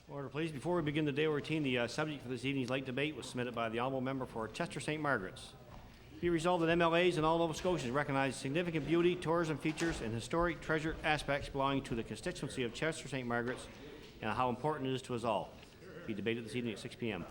Order, please. Before we begin the day routine, the subject for this evening's light debate was submitted by the honourable member for Chester St. Margaret's. Be resolved that MLAs and all Nova Scotians recognize significant beauty, tourism features, and historic treasure aspects belonging to the constituency of Chester St. Margaret's and how important it is to us all. Be debated this evening at 6 p.m.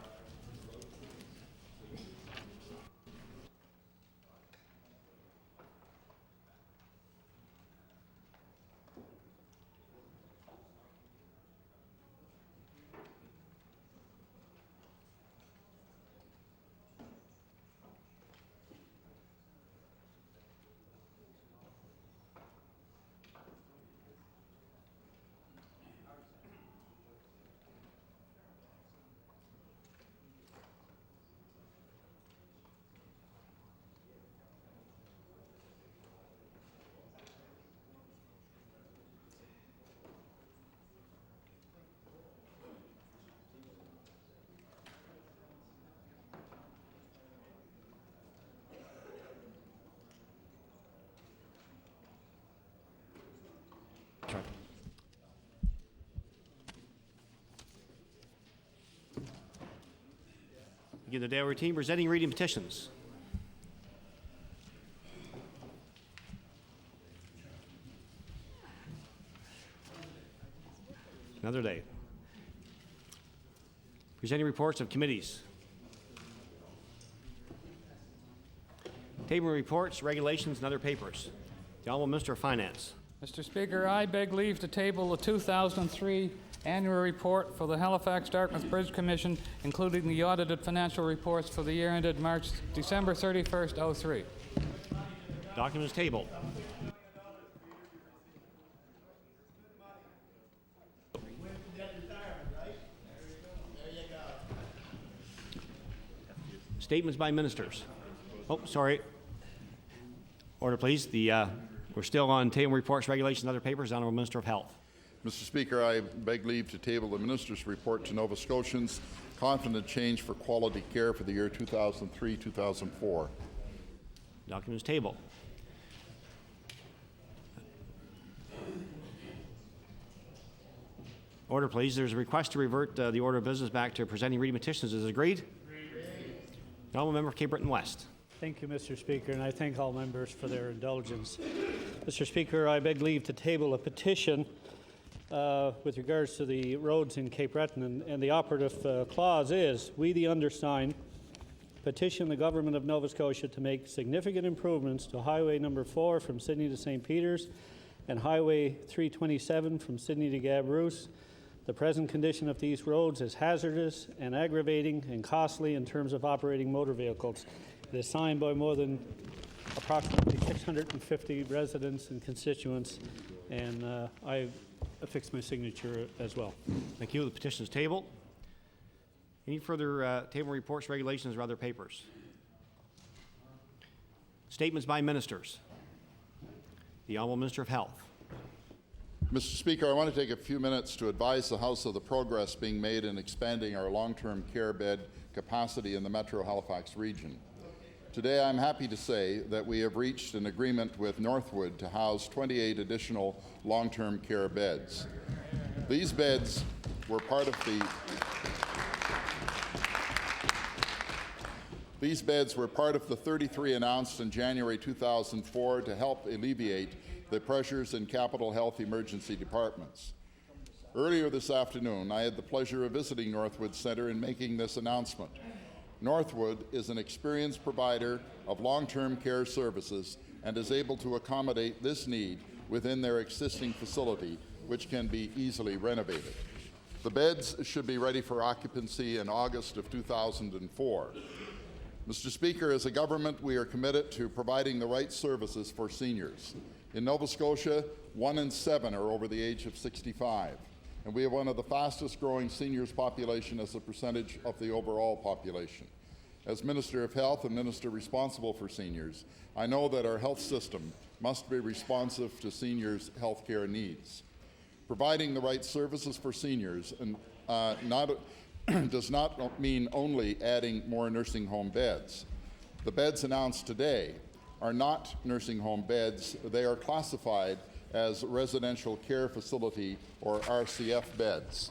Begin the day routine, presenting reading petitions. Another day. Presenting reports of committees. Tabling reports, regulations, and other papers. The Honourable Minister of Finance. Mr. Speaker, I beg leave to table the 2003 annual report for the Halifax-Dartmouth Bridge Commission, including the audited financial reports for the year ended December 31st, 03. Document is tabled. Statements by ministers. Oh, sorry. Order, please. We're still on table reports, regulations, and other papers. Honourable Minister of Health. Mr. Speaker, I beg leave to table the Minister's report to Nova Scotians, Confident Change for Quality Care for the year 2003-2004. Document is tabled. Order, please. There's a request to revert the order of business back to presenting reading petitions. Is it agreed? The Honourable Member of Cape Breton West. Thank you, Mr. Speaker, and I thank all members for their indulgence. Mr. Speaker, I beg leave to table a petition with regards to the roads in Cape Breton, and the operative clause is, we the undersigned petition the Government of Nova Scotia to make significant improvements to Highway number 4 from Sydney to St. Peters and Highway 327 from Sydney to Gabrouse. The present condition of these roads is hazardous and aggravating and costly in terms of operating motor vehicles. It is signed by more than approximately 650 residents and constituents, and I affix my signature as well. Thank you. The petition is tabled. Any further table reports, regulations, or other papers? Statements by ministers. The Honourable Minister of Health. Mr. Speaker, I want to take a few minutes to advise the House of the progress being made in expanding our long-term care bed capacity in the Metro Halifax region. Today, I'm happy to say that we have reached an agreement with Northwood to house 28 additional long-term care beds. These beds were part of the 33 announced in January 2004 to help alleviate the pressures in Capital Health emergency departments. Earlier this afternoon, I had the pleasure of visiting Northwood Centre and making this announcement. Northwood is an experienced provider of long-term care services and is able to accommodate this need within their existing facility, which can be easily renovated. The beds should be ready for occupancy in August of 2004. Mr. Speaker, as a government, we are committed to providing the right services for seniors. In Nova Scotia, 1 in 7 are over the age of 65. And we have one of the fastest growing seniors population as a percentage of the overall population. As Minister of Health and Minister responsible for seniors, I know that our health system must be responsive to seniors' health care needs. Providing the right services for seniors does not mean only adding more nursing home beds. The beds announced today are not nursing home beds. They are classified as residential care facility or RCF beds.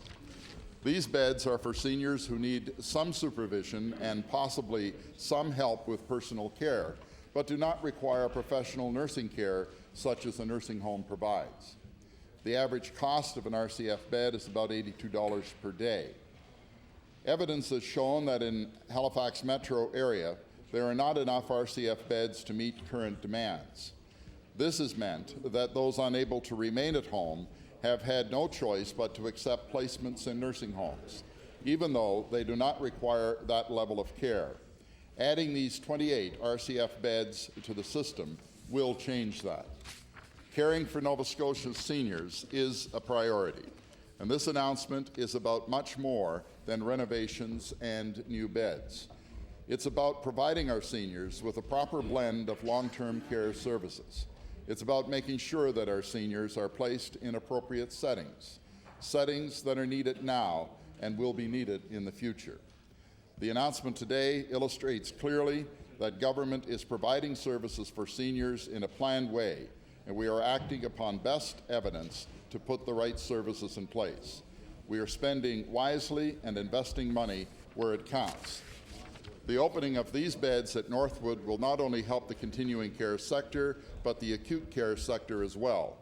These beds are for seniors who need some supervision and possibly some help with personal care, but do not require professional nursing care such as a nursing home provides. The average cost of an RCF bed is about $82 per day. Evidence has shown that in Halifax metro area, there are not enough RCF beds to meet current demands. This has meant that those unable to remain at home have had no choice but to accept placements in nursing homes, even though they do not require that level of care. Adding these 28 RCF beds to the system will change that. Caring for Nova Scotia's seniors is a priority, and this announcement is about much more than renovations and new beds. It's about providing our seniors with a proper blend of long-term care services. It's about making sure that our seniors are placed in appropriate settings, settings that are needed now and will be needed in the future. The announcement today illustrates clearly that government is providing services for seniors in a planned way, and we are acting upon best evidence to put the right services in place. We are spending wisely and investing money where it counts. The opening of these beds at Northwood will not only help the continuing care sector, but the acute care sector as well.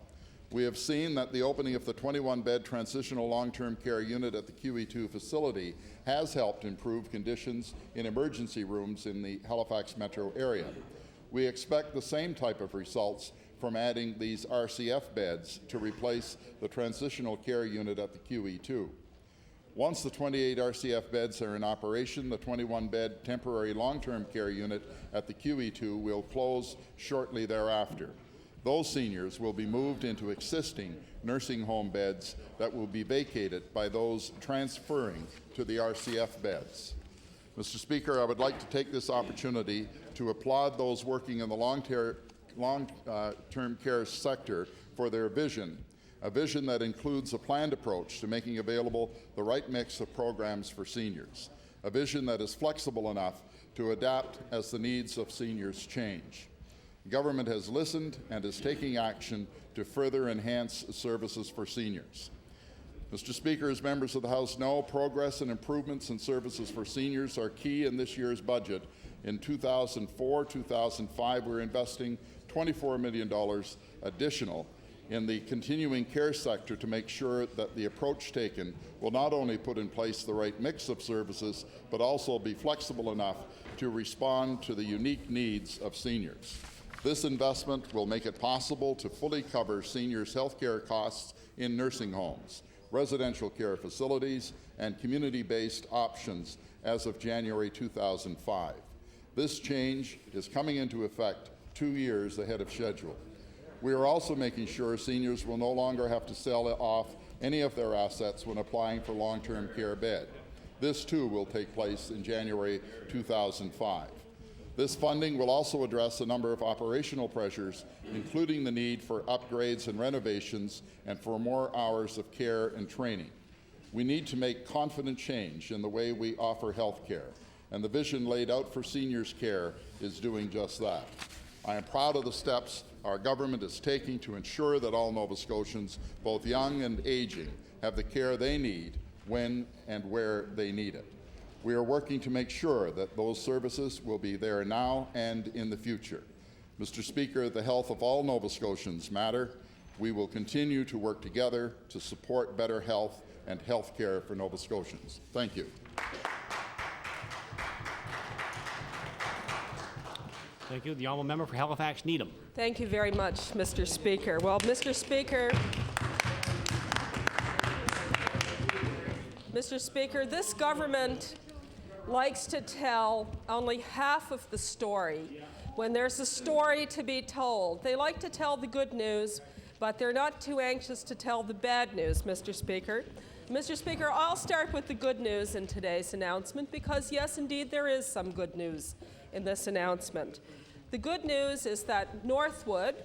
We have seen that the opening of the 21-bed transitional long-term care unit at the QE2 facility has helped improve conditions in emergency rooms in the Halifax metro area. We expect the same type of results from adding these RCF beds to replace the transitional care unit at the QE2. Once the 28 RCF beds are in operation, the 21-bed temporary long-term care unit at the QE2 will close shortly thereafter. Those seniors will be moved into existing nursing home beds that will be vacated by those transferring to the RCF beds. Mr. Speaker, I would like to take this opportunity to applaud those working in the long-term care sector for their vision, a vision that includes a planned approach to making available the right mix of programs for seniors, a vision that is flexible enough to adapt as the needs of seniors change. Government has listened and is taking action to further enhance services for seniors. Mr. Speaker, as members of the House know, progress and improvements in services for seniors are key in this year's budget. In 2004-2005, we're investing $24 million additional in the continuing care sector to make sure that the approach taken will not only put in place the right mix of services, but also be flexible enough to respond to the unique needs of seniors. This investment will make it possible to fully cover seniors' health care costs in nursing homes, residential care facilities, and community-based options as of January 2005. This change is coming into effect 2 years ahead of schedule. We are also making sure seniors will no longer have to sell off any of their assets when applying for long-term care bed. This too will take place in January 2005. This funding will also address a number of operational pressures, including the need for upgrades and renovations and for more hours of care and training. We need to make confident change in the way we offer health care, and the vision laid out for seniors' care is doing just that. I am proud of the steps our government is taking to ensure that all Nova Scotians, both young and aging, have the care they need when and where they need it. We are working to make sure that those services will be there now and in the future. Mr. Speaker, the health of all Nova Scotians matter. We will continue to work together to support better health and health care for Nova Scotians. Thank you. Thank you. The honourable member for Halifax Needham. Thank you very much, Mr. Speaker. Well, Mr. Speaker, this government likes to tell only half of the story. When there's a story to be told, they like to tell the good news, but they're not too anxious to tell the bad news, Mr. Speaker. Mr. Speaker, I'll start with the good news in today's announcement because, yes, indeed, there is some good news in this announcement. The good news is that Northwood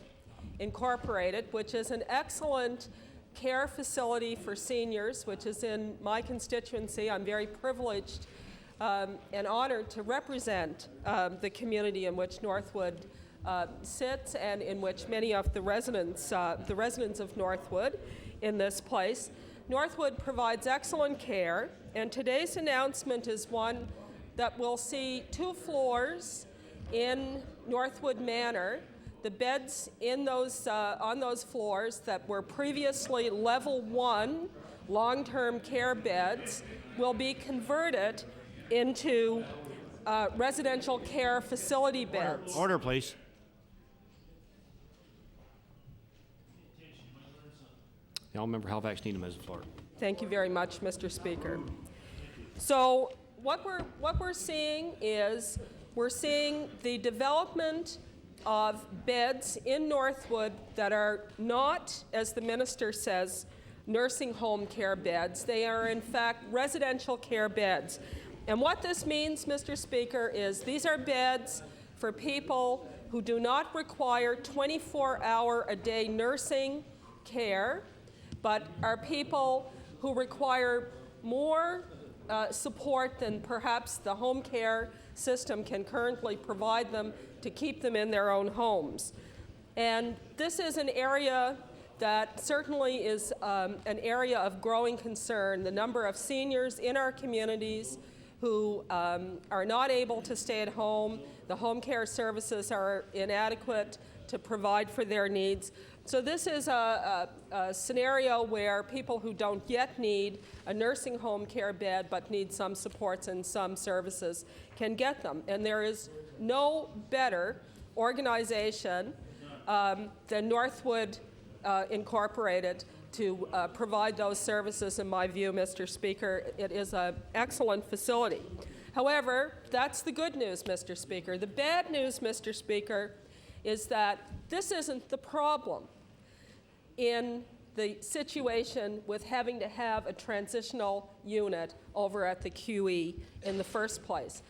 Incorporated, which is an excellent care facility for seniors, which is in my constituency, I'm very privileged and honored to represent the community in which Northwood sits and in which many of the residents of Northwood in this place. Northwood provides excellent care, and today's announcement is one that will see 2 floors in Northwood Manor. The beds in those, on those floors that were previously level 1 long-term care beds will be converted into residential care facility beds. Order, please. The Honourable Member Halifax Needham has the floor. Thank you very much, Mr. Speaker. So what we're seeing is we're seeing the development of beds in Northwood that are not, as the minister says, nursing home care beds. They are, in fact, residential care beds. And what this means, Mr. Speaker, is these are beds for people who do not require 24-hour-a-day nursing care, but are people who require more support than perhaps the home care system can currently provide them to keep them in their own homes. And this is an area that certainly is an area of growing concern. The number of seniors in our communities who are not able to stay at home, the home care services are inadequate to provide for their needs. So this is a scenario where people who don't yet need a nursing home care bed but need some supports and some services can get them. And there is no better organization than Northwood Incorporated to provide those services, in my view, Mr. Speaker. It is an excellent facility. However, that's the good news, Mr. Speaker. The bad news, Mr. Speaker, is that this isn't the problem in the situation with having to have a transitional unit over at the QE in the first place.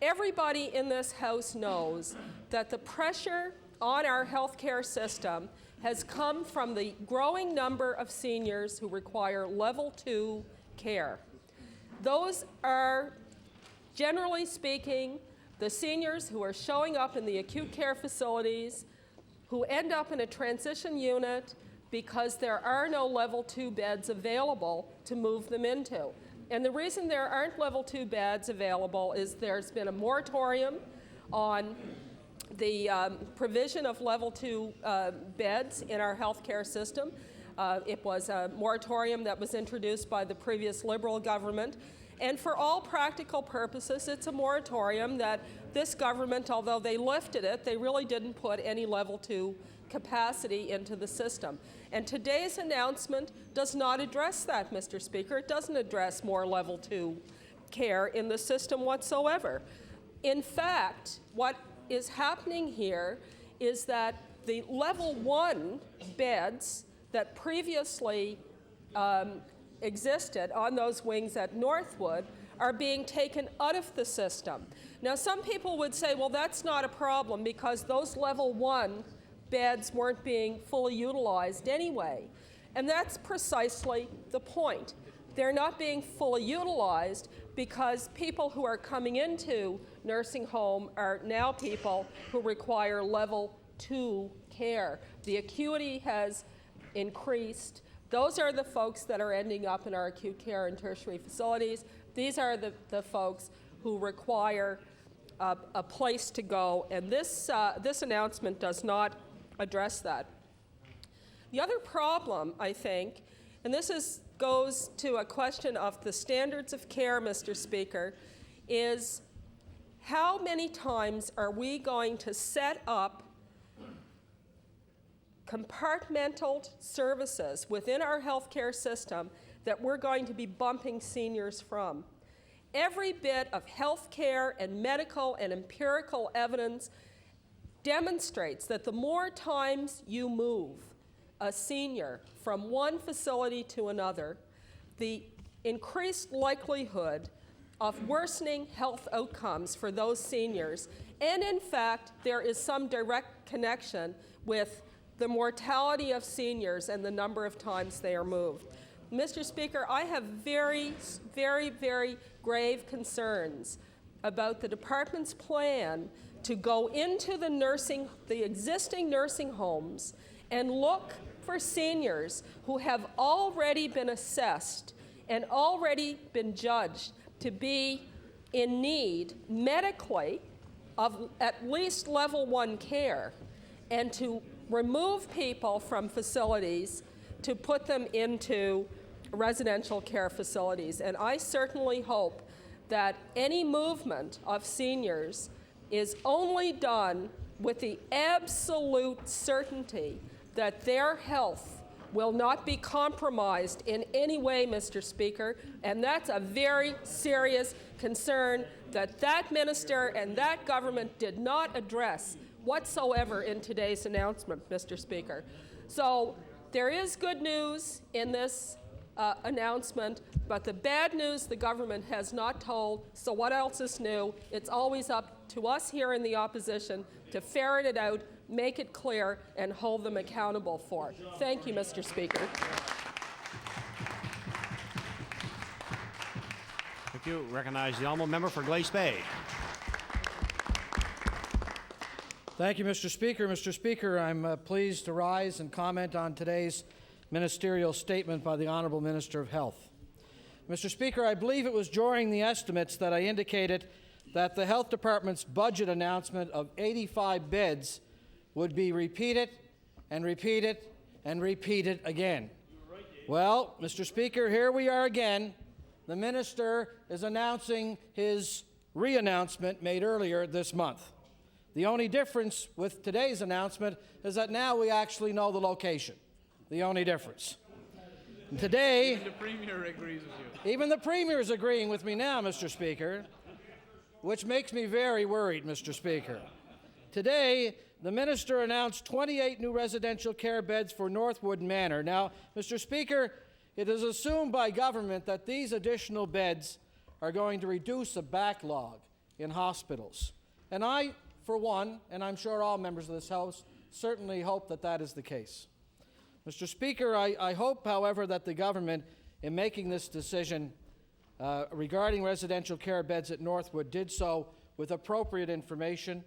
Everybody in this House knows that the pressure on our healthcare system has come from the growing number of seniors who require level 2 care. Those are, generally speaking, the seniors who are showing up in the acute care facilities, who end up in a transition unit because there are no level 2 beds available to move them into. And the reason there aren't level 2 beds available is there's been a moratorium on the provision of level 2 beds in our healthcare system. It was a moratorium that was introduced by the previous Liberal government. And for all practical purposes, it's a moratorium that this government, although they lifted it, they really didn't put any level 2 capacity into the system. And today's announcement does not address that, Mr. Speaker. It doesn't address more level 2 care in the system whatsoever. In fact, what is happening here is that the level 1 beds that previously existed on those wings at Northwood are being taken out of the system. Now, some people would say, well, that's not a problem because those level 1 beds weren't being fully utilized anyway. And that's precisely the point. They're not being fully utilized because people who are coming into nursing home are now people who require level 2 care. The acuity has increased. Those are the folks that are ending up in our acute care and tertiary facilities. These are the folks who require a place to go, and this announcement does not address that. The other problem, I think, and this goes to a question of the standards of care, Mr. Speaker, is how many times are we going to set up compartmental services within our healthcare system that we're going to be bumping seniors from? Every bit of healthcare and medical and empirical evidence demonstrates that the more times you move a senior from one facility to another, the increased likelihood of worsening health outcomes for those seniors. And in fact, there is some direct connection with the mortality of seniors and the number of times they are moved. Mr. Speaker, I have very, very, very grave concerns about the department's plan to go into the existing nursing homes and look for seniors who have already been assessed and already been judged to be in need medically of at least level 1 care, and to remove people from facilities to put them into residential care facilities. And I certainly hope that any movement of seniors is only done with the absolute certainty that their health will not be compromised in any way, Mr. Speaker, and that's a very serious concern that minister and that government did not address whatsoever in today's announcement, Mr. Speaker. So there is good news in this announcement, but the bad news the government has not told, so what else is new? It's always up to us here in the opposition to ferret it out, make it clear, and hold them accountable for it. Thank you, Mr. Speaker. Thank you. Recognize the honourable member for Glace Bay. Thank you, Mr. Speaker. Mr. Speaker, I'm pleased to rise and comment on today's ministerial statement by the Honourable Minister of Health. Mr. Speaker, I believe it was during the estimates that I indicated that the Health Department's budget announcement of 85 beds would be repeated and repeated and repeated again. Well, Mr. Speaker, here we are again. The minister is announcing his re-announcement made earlier this month. The only difference with today's announcement is that now we actually know the location. The only difference. And today, even the Premier agrees with you. Even the Premier is agreeing with me now, Mr. Speaker, which makes me very worried, Mr. Speaker. Today, the minister announced 28 new residential care beds for Northwood Manor. Now, Mr. Speaker, it is assumed by government that these additional beds are going to reduce a backlog in hospitals. And I, for one, and I'm sure all members of this House, certainly hope that that is the case. Mr. Speaker, I hope, however, that the government, in making this decision regarding residential care beds at Northwood, did so with appropriate information.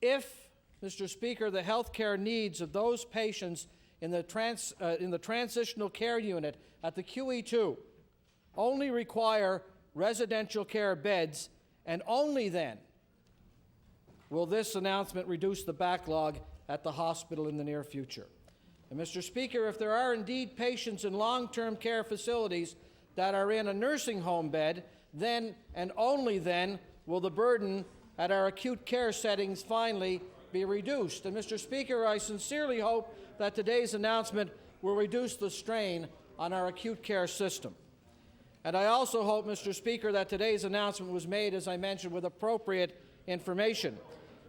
If, Mr. Speaker, the health care needs of those patients in the transitional care unit at the QE2 only require residential care beds, and only then will this announcement reduce the backlog at the hospital in the near future. And Mr. Speaker, if there are indeed patients in long-term care facilities that are in a nursing home bed, then and only then will the burden at our acute care settings finally be reduced. And Mr. Speaker, I sincerely hope that today's announcement will reduce the strain on our acute care system. And I also hope, Mr. Speaker, that today's announcement was made, as I mentioned, with appropriate information.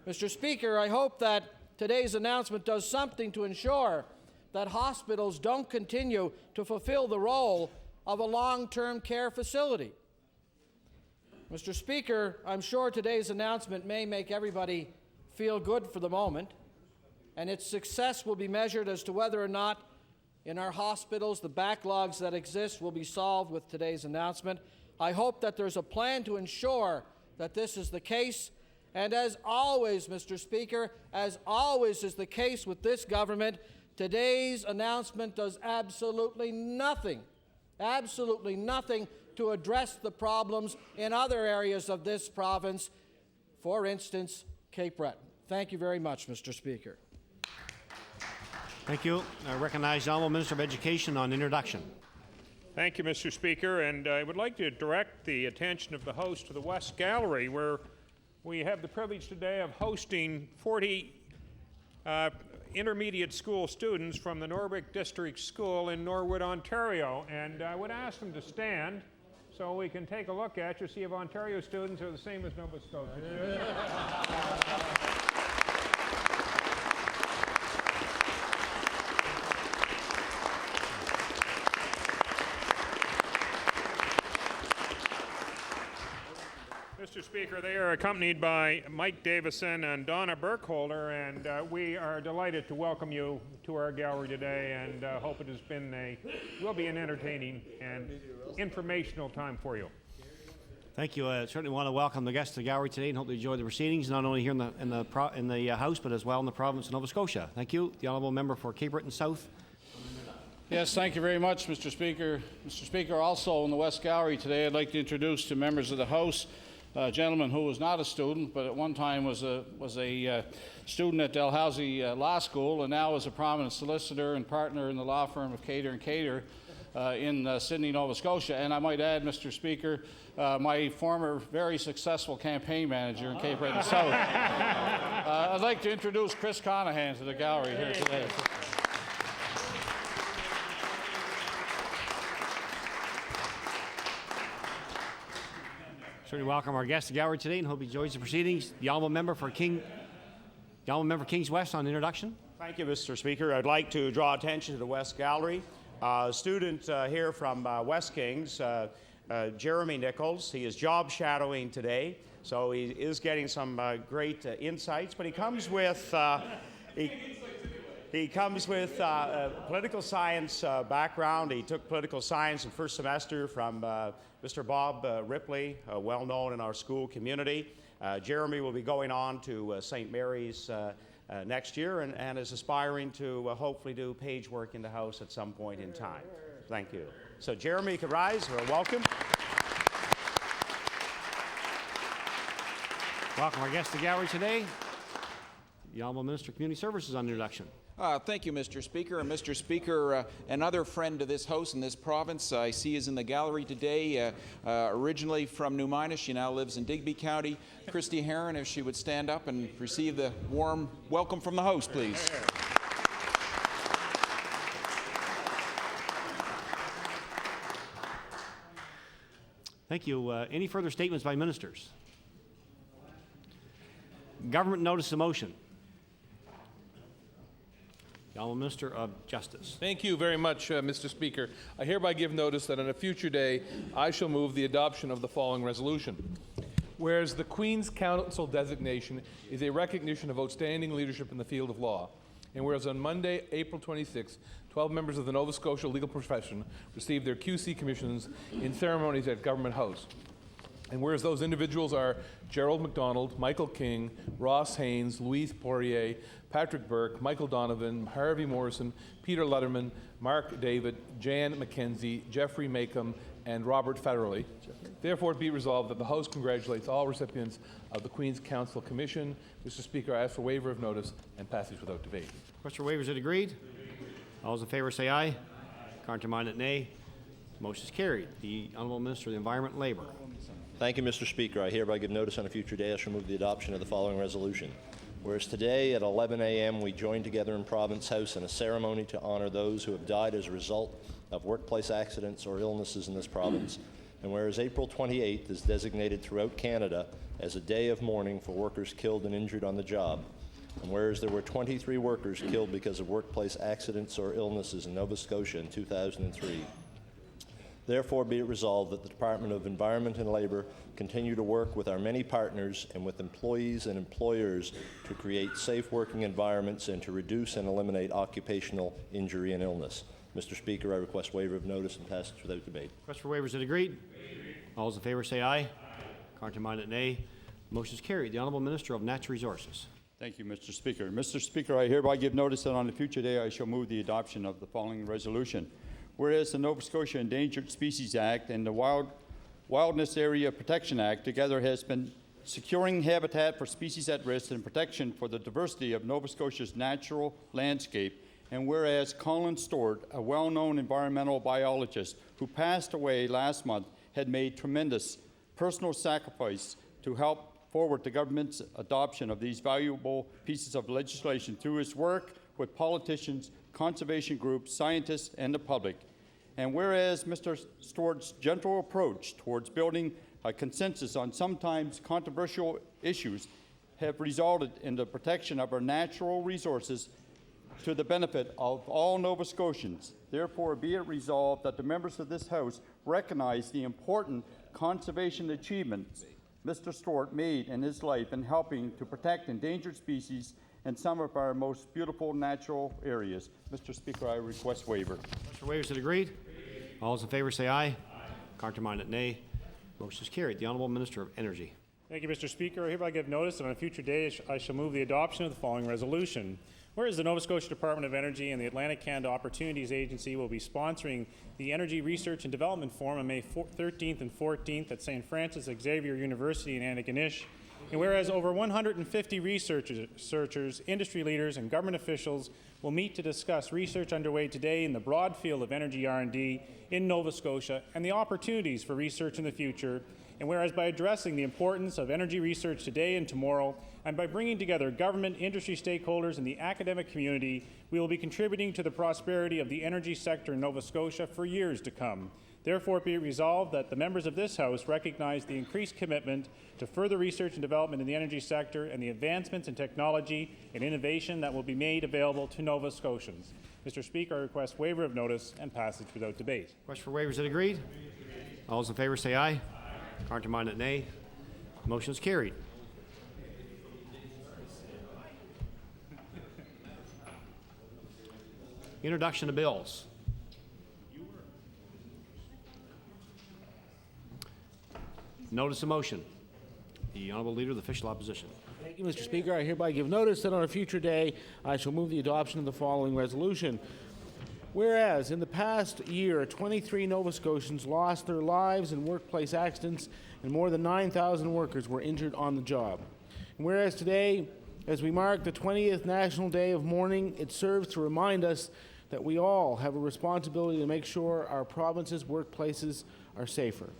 Mr. Speaker, I hope that today's announcement does something to ensure that hospitals don't continue to fulfill the role of a long-term care facility. Mr. Speaker, I'm sure today's announcement may make everybody feel good for the moment, and its success will be measured as to whether or not in our hospitals the backlogs that exist will be solved with today's announcement. I hope that there's a plan to ensure that this is the case. And as always, Mr. Speaker, as always is the case with this government, today's announcement does absolutely nothing to address the problems in other areas of this province, for instance, Cape Breton. Thank you very much, Mr. Speaker. Thank you. I recognize the Honourable Minister of Education on introduction. Thank you, Mr. Speaker, and I would like to direct the attention of the House to the West Gallery, where we have the privilege today of hosting 40 intermediate school students from the Norwick District School in Norwood, Ontario. And I would ask them to stand so we can take a look at you, see if Ontario students are the same as Nova Scotia. Mr. Speaker, they are accompanied by Mike Davison and Donna Burkholder, and we are delighted to welcome you to our gallery today, and hope it will be an entertaining and informational time for you. Thank you. I certainly want to welcome the guests to the gallery today and hope they enjoy the proceedings, not only here in the House, but as well in the province of Nova Scotia. Thank you. The Honourable Member for Cape Breton South, Yes, thank you very much, Mr. Speaker. Mr. Speaker, also in the West Gallery today, I'd like to introduce to members of the House a gentleman who was not a student, but at one time was a student at Dalhousie Law School, and now is a prominent solicitor and partner in the law firm of Cater & Cater in Sydney, Nova Scotia. And I might add, Mr. Speaker, my former very successful campaign manager in Cape Breton South. I'd like to introduce Chris Conahan to the gallery here today. Certainly welcome our guest to the gallery today and hope he enjoys the proceedings. The honourable member for Kings West on introduction. Thank you, Mr. Speaker. I'd like to draw attention to the West Gallery. A student here from West Kings, Jeremy Nichols. He is job shadowing today, so he is getting some great insights, but he comes with He comes with a political science background. He took political science in first semester from Mr. Bob Ripley, well known in our school community. Jeremy will be going on to St. Mary's next year and is aspiring to hopefully do page work in the House at some point in time. Thank you. So Jeremy, you could rise. Welcome. Welcome our guest to the gallery today. The Honourable Minister of Community Services on introduction. Thank you, Mr. Speaker. And Mr. Speaker, another friend to this House and this province I see is in the gallery today. Originally from New Minas, she now lives in Digby County. Christy Heron, if she would stand up and receive the warm welcome from the House, please. Thank you. Any further statements by ministers? Government notice of motion. The Honourable Minister of Justice. Thank you very much, Mr. Speaker. I hereby give notice that on a future day I shall move the adoption of the following resolution. Whereas the Queen's Counsel designation is a recognition of outstanding leadership in the field of law, and whereas on Monday, April 26, 12 members of the Nova Scotia legal profession received their QC commissions in ceremonies at Government House. And whereas those individuals are Gerald MacDonald, Michael King, Ross Haynes, Louise Poirier, Patrick Burke, Michael Donovan, Harvey Morrison, Peter Letterman, Mark David, Jan McKenzie, Jeffrey Macomb, and Robert Federley. Therefore, it be resolved that the House congratulates all recipients of the Queen's Counsel Commission. Mr. Speaker, I ask for waiver of notice and passage without debate. Question for waivers is agreed. All those in favour say aye. Counterminded nay. Motion is carried. The Honourable Minister of the Environment and Labour. Thank you, Mr. Speaker. I hereby give notice on a future day I shall move the adoption of the following resolution. Whereas today at 11 a.m. we join together in Province House in a ceremony to honour those who have died as a result of workplace accidents or illnesses in this province, and whereas April 28th is designated throughout Canada as a day of mourning for workers killed and injured on the job, and whereas there were 23 workers killed because of workplace accidents or illnesses in Nova Scotia in 2003, therefore be it resolved that the Department of Environment and Labour continue to work with our many partners and with employees and employers to create safe working environments and to reduce and eliminate occupational injury and illness. Mr. Speaker, I request waiver of notice and passage without debate. Request for waivers is agreed. All those in favour say aye. Counterminded nay. Motion is carried. The Honourable Minister of Natural Resources. Thank you, Mr. Speaker. Mr. Speaker, I hereby give notice that on a future day I shall move the adoption of the following resolution. Whereas the Nova Scotia Endangered Species Act and the Wilderness Area Protection Act together has been securing habitat for species at risk and protection for the diversity of Nova Scotia's natural landscape, and whereas Colin Stewart, a well-known environmental biologist who passed away last month, had made tremendous personal sacrifice to help forward the government's adoption of these valuable pieces of legislation through his work with politicians, conservation groups, scientists, and the public. And whereas Mr. Stewart's gentle approach towards building a consensus on sometimes controversial issues have resulted in the protection of our natural resources to the benefit of all Nova Scotians. Therefore, be it resolved that the members of this House recognize the important conservation achievements Mr. Stewart made in his life in helping to protect endangered species in some of our most beautiful natural areas. Mr. Speaker, I request waiver. Mr. Waivers is agreed. All those in favour say aye. Counterminded nay. Motion is carried. The Honourable Minister of Energy. Thank you, Mr. Speaker. I hereby give notice that on a future day I shall move the adoption of the following resolution. Whereas the Nova Scotia Department of Energy and the Atlantic Canada Opportunities Agency will be sponsoring the Energy Research and Development Forum on May 13th and 14th at St. Francis Xavier University in Antigonish. And whereas over 150 researchers, industry leaders, and government officials will meet to discuss research underway today in the broad field of energy R&D in Nova Scotia and the opportunities for research in the future. And whereas by addressing the importance of energy research today and tomorrow, and by bringing together government, industry stakeholders, and the academic community, we will be contributing to the prosperity of the energy sector in Nova Scotia for years to come. Therefore, be it resolved that the members of this House recognize the increased commitment to further research and development in the energy sector and the advancements in technology and innovation that will be made available to Nova Scotians. Mr. Speaker, I request waiver of notice and passage without debate. Question for waivers. Is it agreed? All those in favor say aye. Counterminded, nay. Motion is carried. Introduction of bills. Notice of motion. The Honourable Leader of the Official Opposition. Thank you, Mr. Speaker. I hereby give notice that on a future day I shall move the adoption of the following resolution. Whereas in the past year, 23 Nova Scotians lost their lives in workplace accidents and more than 9,000 workers were injured on the job. And whereas today, as we mark the 20th National Day of Mourning, it serves to remind us that we all have a responsibility to make sure our province's workplaces are safer.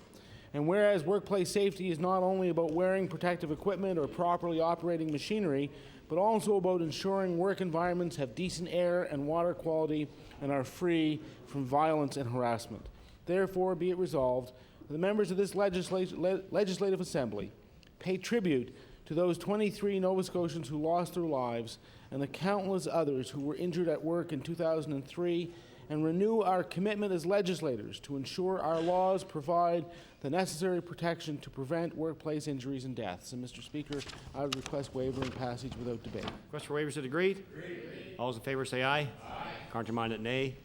And whereas workplace safety is not only about wearing protective equipment or properly operating machinery, but also about ensuring work environments have decent air and water quality and are free from violence and harassment. Therefore, be it resolved, the members of this legislative assembly pay tribute to those 23 Nova Scotians who lost their lives and the countless others who were injured at work in 2003, and renew our commitment as legislators to ensure our laws provide the necessary protection to prevent workplace injuries and deaths. And Mr. Speaker, I would request waiver and passage without debate. Request for waivers. Is it agreed? All those in favor say aye. Counterminded, nay.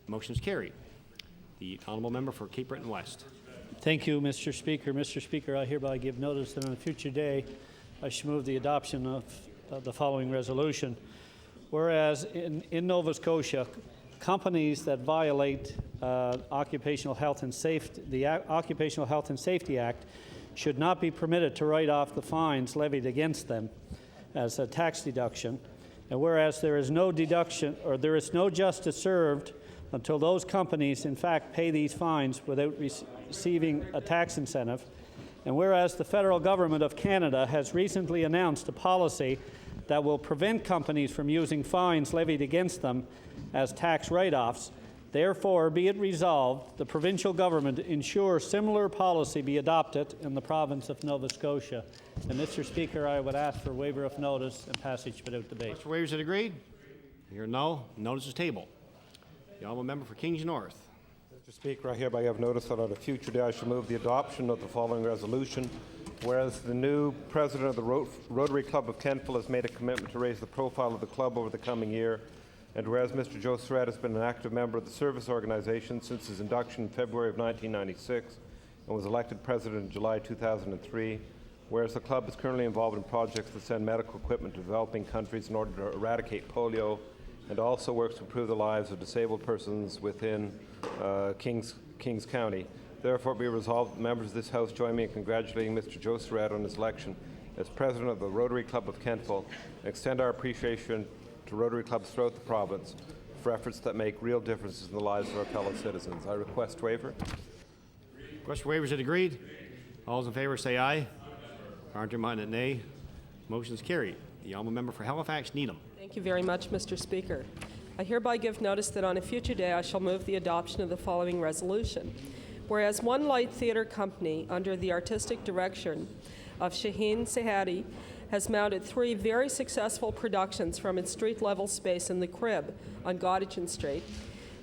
Motion is carried. The Honourable Member for Cape Breton West. Thank you, Mr. Speaker. Mr. Speaker, I hereby give notice that on a future day I shall move the adoption of the following resolution. Whereas in Nova Scotia, companies that violate Occupational Health and Safety, the Occupational Health and Safety Act, should not be permitted to write off the fines levied against them as a tax deduction. And whereas there is no deduction, or there is no justice served until those companies in fact pay these fines without receiving a tax incentive. And whereas the federal government of Canada has recently announced a policy that will prevent companies from using fines levied against them as tax write-offs, therefore be it resolved, the provincial government ensure similar policy be adopted in the province of Nova Scotia. And Mr. Speaker, I would ask for waiver of notice and passage without debate. For waivers. Is it agreed? Here no. Notice is tabled. The Honourable Member for Kings North. Mr. Speaker, I hereby have notice that on a future day I shall move the adoption of the following resolution. Whereas the new president of the Rotary Club of Kentville has made a commitment to raise the profile of the club over the coming year, and whereas Mr. Joe Surratt has been an active member of the service organization since his induction in February of 1996 and was elected president in July 2003, whereas the club is currently involved in projects that send medical equipment to developing countries in order to eradicate polio, and also works to improve the lives of disabled persons within Kings County. Therefore, be resolved that members of this House join me in congratulating Mr. Joe Surratt on his election as President of the Rotary Club of Kentville and extend our appreciation to Rotary clubs throughout the province for efforts that make real differences in the lives of our fellow citizens. I request waiver. Request for waivers. Is it agreed? All those in favor say aye. Counterminded, nay. Motion is carried. The Honourable Member for Halifax Needham. Thank you very much, Mr. Speaker. I hereby give notice that on a future day I shall move the adoption of the following resolution. Whereas One Light Theatre Company, under the artistic direction of Shaheen Sehadi, has mounted 3 very successful productions from its street-level space in the Crib on Gottingen Street.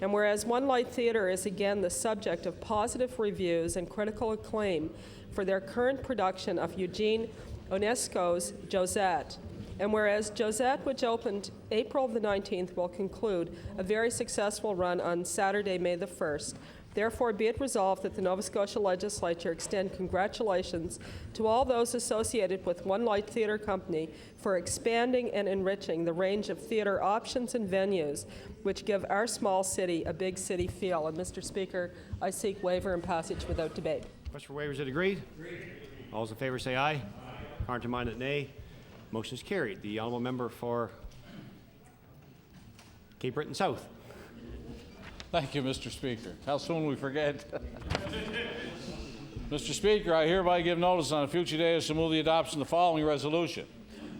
And whereas One Light Theatre is again the subject of positive reviews and critical acclaim for their current production of Eugene Ionesco's Josette. And whereas Josette, which opened April the 19th, will conclude a very successful run on Saturday, May the 1st, Therefore, be it resolved that the Nova Scotia Legislature extend congratulations to all those associated with One Light Theatre Company for expanding and enriching the range of theatre options and venues which give our small city a big city feel. And Mr. Speaker, I seek waiver and passage without debate. Question for waivers, is agreed? All those in favor say aye. Counterminded, nay. Motion is carried. The honourable member for Cape Breton South. Thank you, Mr. Speaker. How soon we forget? Mr. Speaker, I hereby give notice on a future day as to move the adoption of the following resolution.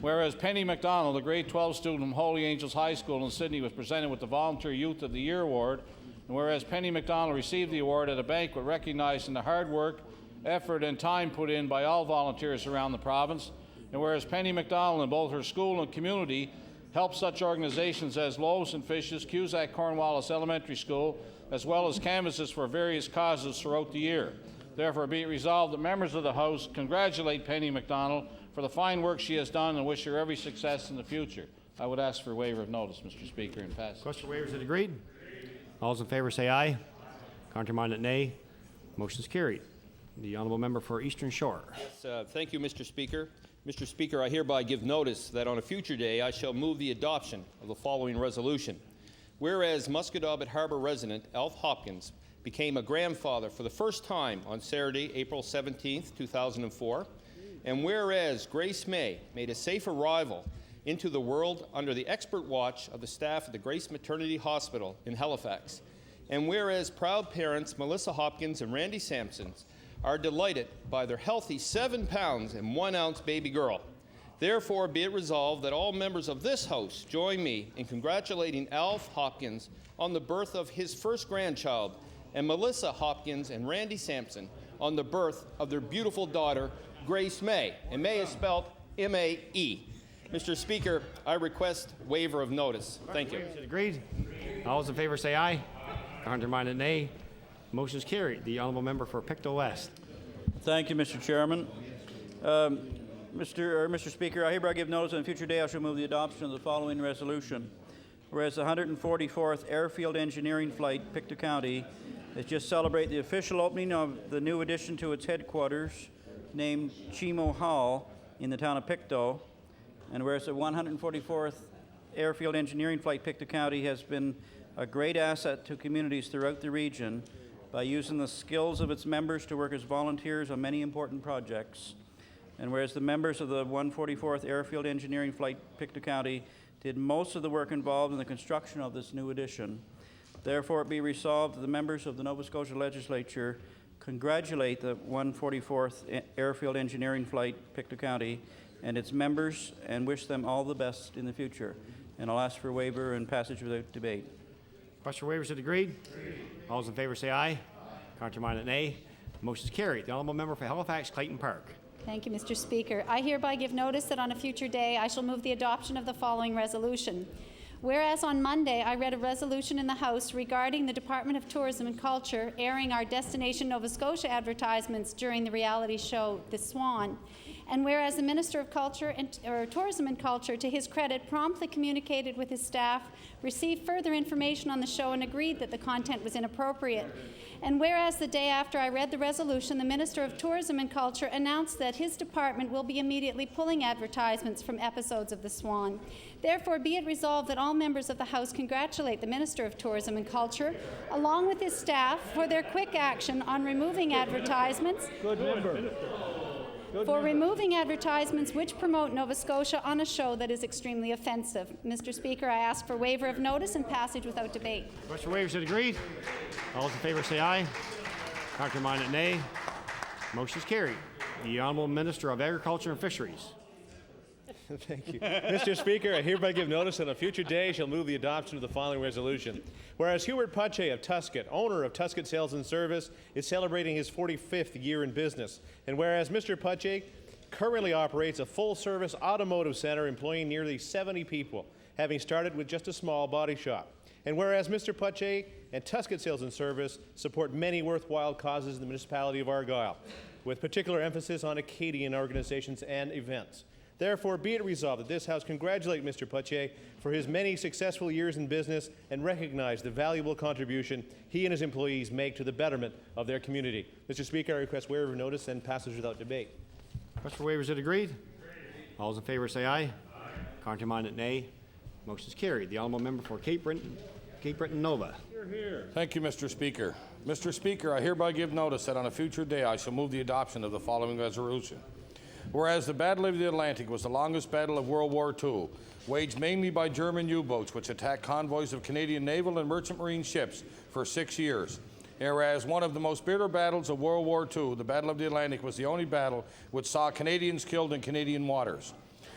Whereas Penny McDonald, a grade 12 student from Holy Angels High School in Sydney, was presented with the Volunteer Youth of the Year Award, and whereas Penny McDonald received the award at a banquet recognizing the hard work, effort, and time put in by all volunteers around the province, and whereas Penny McDonald in both her school and community help such organizations as Loaves and Fishes, Cusack Cornwallis Elementary School, as well as canvases for various causes throughout the year. Therefore, be it resolved that members of the House congratulate Penny McDonald for the fine work she has done and wish her every success in the future. I would ask for a waiver of notice, Mr. Speaker, and pass. Question for waivers, is agreed? All those in favor say aye. Counterminded, nay. Motion is carried. The honourable member for Eastern Shore. Yes, thank you, Mr. Speaker. Mr. Speaker, I hereby give notice that on a future day I shall move the adoption of the following resolution. Whereas Musquodoboit Harbour resident Alf Hopkins became a grandfather for the first time on Saturday, April 17, 2004, and whereas Grace May made a safe arrival into the world under the expert watch of the staff at the Grace Maternity Hospital in Halifax, and whereas proud parents Melissa Hopkins and Randy Sampson are delighted by their healthy 7 pounds and 1 ounce baby girl. Therefore, be it resolved that all members of this House join me in congratulating Alf Hopkins on the birth of his first grandchild, and Melissa Hopkins and Randy Sampson on the birth of their beautiful daughter, Grace May. And May is spelled M-A-E. Mr. Speaker, I request waiver of notice. Thank you. Agreed. All those in favor say aye. Counterminded, nay. Motion is carried. The honourable member for Pictou West. Thank you, Mr. Chairman. Mr. Speaker, I hereby give notice on a future day I shall move the adoption of the following resolution. Whereas the 144th Airfield Engineering Flight, Pictou County, has just celebrated the official opening of the new addition to its headquarters, named Chimo Hall, in the town of Pictou, and whereas the 144th Airfield Engineering Flight, Pictou County, has been a great asset to communities throughout the region by using the skills of its members to work as volunteers on many important projects. And whereas the members of the 144th Airfield Engineering Flight, Pictou County, did most of the work involved in the construction of this new addition, therefore it be resolved that the members of the Nova Scotia Legislature congratulate the 144th Airfield Engineering Flight, Pictou County, and its members, and wish them all the best in the future. And I'll ask for waiver and passage without debate. Question for waivers, is agreed? All those in favor say aye. Counterminded, nay. Motion is carried. The honourable member for Halifax Clayton Park. Thank you, Mr. Speaker. I hereby give notice that on a future day I shall move the adoption of the following resolution. Whereas on Monday I read a resolution in the House regarding the Department of Tourism and Culture airing our Destination Nova Scotia advertisements during the reality show The Swan. And whereas the Minister of Tourism and Culture, to his credit, promptly communicated with his staff, received further information on the show, and agreed that the content was inappropriate. And whereas the day after I read the resolution, the Minister of Tourism and Culture announced that his department will be immediately pulling advertisements from episodes of The Swan. Therefore, be it resolved that all members of the House congratulate the Minister of Tourism and Culture, along with his staff, for their quick action on removing advertisements. Removing advertisements which promote Nova Scotia on a show that is extremely offensive. Mr. Speaker, I ask for waiver of notice and passage without debate. Question for waivers, is agreed? All those in favor say aye. Counterminded, nay. Motion is carried. The Honourable Minister of Agriculture and Fisheries. Thank you. Mr. Speaker, I hereby give notice that on a future day shall move the adoption of the following resolution. Whereas Hubert Pache of Tuscott, owner of Tuscott Sales and Service, is celebrating his 45th year in business, and whereas Mr. Pache currently operates a full-service automotive center employing nearly 70 people, having started with just a small body shop. And whereas Mr. Pache and Tuscott Sales and Service support many worthwhile causes in the municipality of Argyll, with particular emphasis on Acadian organizations and events. Therefore, be it resolved that this House congratulate Mr. Poitier for his many successful years in business and recognize the valuable contribution he and his employees make to the betterment of their community. Mr. Speaker, I request waiver of notice and passage without debate. Request for waivers, is it agreed? All those in favor say aye. Contrary-minded, nay. Motion is carried. The honourable member for Cape Breton Nova. Thank you, Mr. Speaker. Mr. Speaker, I hereby give notice that on a future day I shall move the adoption of the following resolution. Whereas the Battle of the Atlantic was the longest battle of World War II, waged mainly by German U-boats which attacked convoys of Canadian naval and merchant marine ships for 6 years. And whereas one of the most bitter battles of World War II, the Battle of the Atlantic, was the only battle which saw Canadians killed in Canadian waters.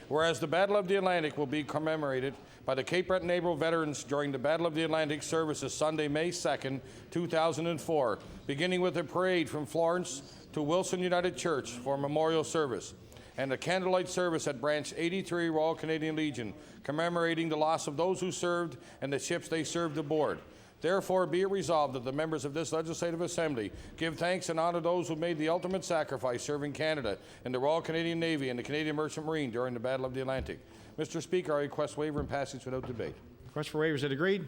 Whereas the Battle of the Atlantic will be commemorated by the Cape Breton naval veterans during the Battle of the Atlantic services Sunday, May 2nd, 2004, beginning with a parade from Florence to Wilson United Church for a memorial service, and a candlelight service at Branch 83 Royal Canadian Legion, commemorating the loss of those who served and the ships they served aboard. Therefore, be it resolved that the members of this Legislative Assembly give thanks and honour those who made the ultimate sacrifice serving Canada in the Royal Canadian Navy and the Canadian Merchant Marine during the Battle of the Atlantic. Mr. Speaker, I request waiver and passage without debate. Request for waivers, is it agreed?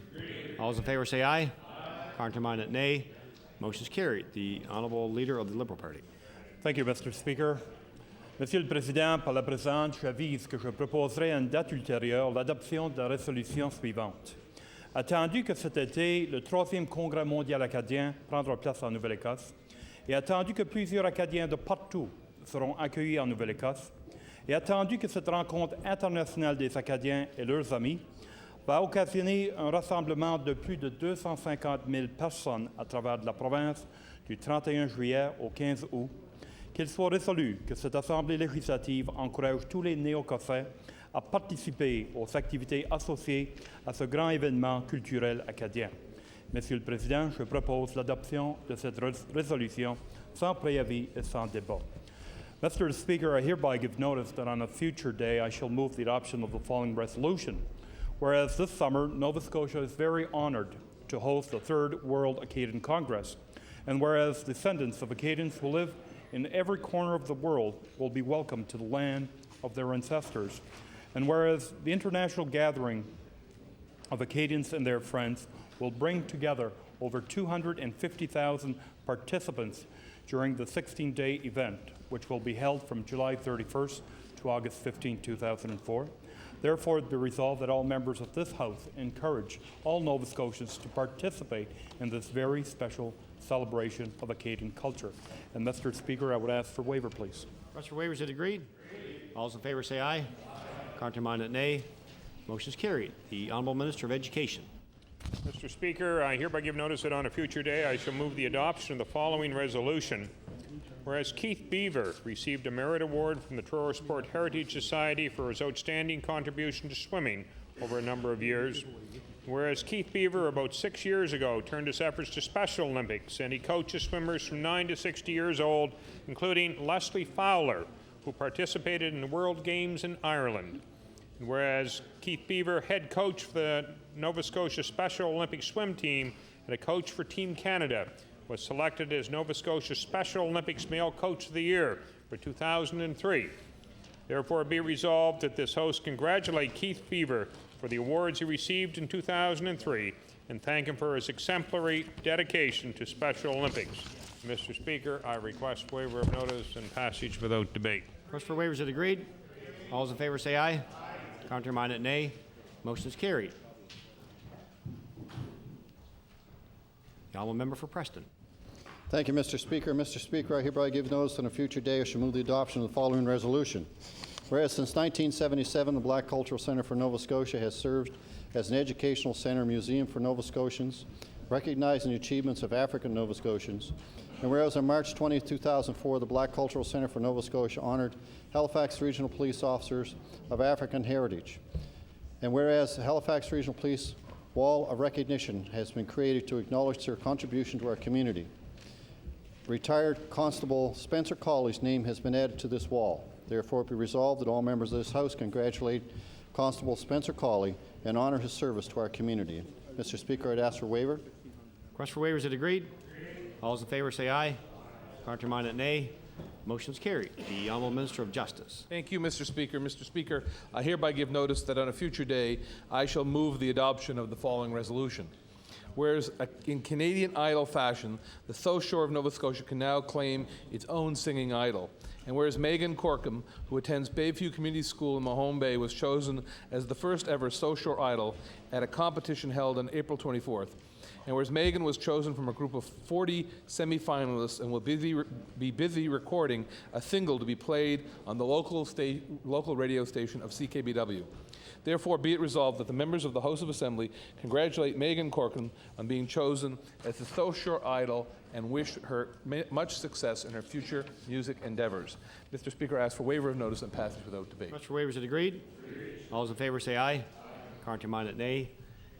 All those in favor say aye. Contrary-minded, nay. Motion is carried. The honourable leader of the Liberal Party. Thank you, Mr. Speaker. Monsieur le Président, par la présente, j'avise que je proposerai à une date ultérieure l'adoption de la résolution suivante. Attendu que cet été, le 3e Congrès mondial acadien prendra place en Nouvelle-Écosse, et attendu que plusieurs Acadiens de partout seront accueillis en Nouvelle-Écosse, et attendu que cette rencontre internationale des Acadiens et leurs amis va occasionner un rassemblement de plus de 250 000 personnes à travers la province du 31 juillet au 15 août, qu'il soit résolu que cette Assemblée législative encourage tous les Néo-Écossais à participer aux activités associées à ce grand événement culturel acadien. Monsieur le Président, je propose l'adoption de cette résolution sans préavis et sans débat. Mr. Speaker, I hereby give notice that on a future day I shall move the adoption of the following resolution. Whereas this summer, Nova Scotia is very honoured to host the 3rd World Acadian Congress, and whereas descendants of Acadians who live in every corner of the world will be welcomed to the land of their ancestors, and whereas the international gathering of Acadians and their friends will bring together over 250,000 participants during the 16-day event, which will be held from July 31st to August 15, 2004. Therefore, it be resolved that all members of this House encourage all Nova Scotians to participate in this very special celebration of Acadian culture. And, Mr. Speaker, I would ask for waiver, please. Request for waivers, is it agreed? All those in favor say aye. Contrary-minded, nay. Motion is carried. The Honourable Minister of Education. Mr. Speaker, I hereby give notice that on a future day I shall move the adoption of the following resolution. Whereas Keith Beaver received a merit award from the Truro Sport Heritage Society for his outstanding contribution to swimming over a number of years. Whereas Keith Beaver, about 6 years ago, turned his efforts to Special Olympics, and he coaches swimmers from 9 to 60 years old, including Leslie Fowler, who participated in the World Games in Ireland. And whereas Keith Beaver, head coach for the Nova Scotia Special Olympic swim team and a coach for Team Canada, was selected as Nova Scotia Special Olympics Male Coach of the Year for 2003. Therefore, be resolved that this House congratulate Keith Beaver for the awards he received in 2003 and thank him for his exemplary dedication to Special Olympics. Mr. Speaker, I request waiver of notice and passage without debate. Request for waivers, is it agreed? All those in favor say aye. Contrary-minded, nay. Motion is carried. The honourable member for Preston. Thank you, Mr. Speaker. Mr. Speaker, I hereby give notice on a future day I shall move the adoption of the following resolution. Whereas since 1977, the Black Cultural Centre for Nova Scotia has served as an educational centre museum for Nova Scotians, recognizing the achievements of African Nova Scotians. And whereas on March 20, 2004, the Black Cultural Centre for Nova Scotia honored Halifax Regional Police officers of African heritage. And whereas the Halifax Regional Police Wall of Recognition has been created to acknowledge their contribution to our community. Retired Constable Spencer Colley's name has been added to this wall. Therefore, it be resolved that all members of this House congratulate Constable Spencer Colley and honor his service to our community. Mr. Speaker, I'd ask for waiver. Request for waivers, is it agreed? All those in favor say aye. Contrary-minded, nay. Motion is carried. The Honourable Minister of Justice. Thank you, Mr. Speaker. Mr. Speaker, I hereby give notice that on a future day I shall move the adoption of the following resolution. Whereas in Canadian Idol fashion, the South Shore of Nova Scotia can now claim its own singing idol. And whereas Megan Corkum, who attends Bayview Community School in Mahone Bay, was chosen as the first ever South Shore Idol at a competition held on April 24th. And whereas Megan was chosen from a group of 40 semi-finalists and will be busy recording a single to be played on the local radio station of CKBW. Therefore, be it resolved that the members of the House of Assembly congratulate Megan Corcoran on being chosen as the South Shore Idol and wish her much success in her future music endeavors. Mr. Speaker, I ask for waiver of notice and passage without debate. Request for waivers is agreed. All those in favor say aye. Contrary-minded, nay.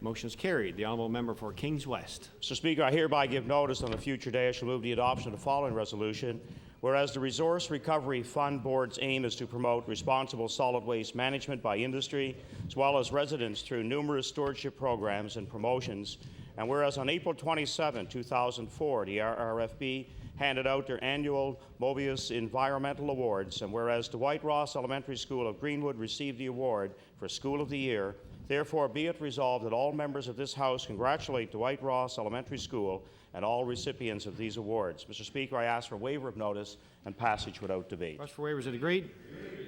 Motion is carried. The Honourable Member for Kings West. Mr. Speaker, I hereby give notice on a future day I shall move the adoption of the following resolution. Whereas the Resource Recovery Fund Board's aim is to promote responsible solid waste management by industry as well as residents through numerous stewardship programs and promotions. And whereas on April 27, 2004, the RRFB handed out their annual Mobius Environmental Awards, and whereas Dwight Ross Elementary School of Greenwood received the award for School of the Year, therefore be it resolved that all members of this House congratulate Dwight Ross Elementary School and all recipients of these awards. Mr. Speaker, I ask for waiver of notice and passage without debate. Request for waivers is agreed.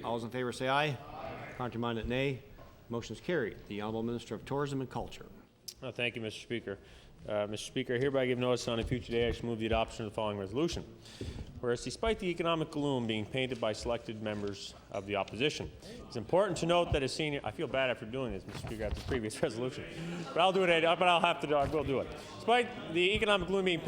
All those in favor say aye. Contrary-minded, nay. Motion is carried. The Honourable Minister of Tourism and Culture. Thank you, Mr. Speaker. Mr. Speaker, I hereby give notice on a future day I shall move the adoption of the following resolution. Whereas despite the economic gloom being painted by selected members of the opposition, it's important to note that a senior... I feel bad after doing this, Mr. Speaker, after the previous resolution. But I'll do it, I will do it. Despite the economic gloom being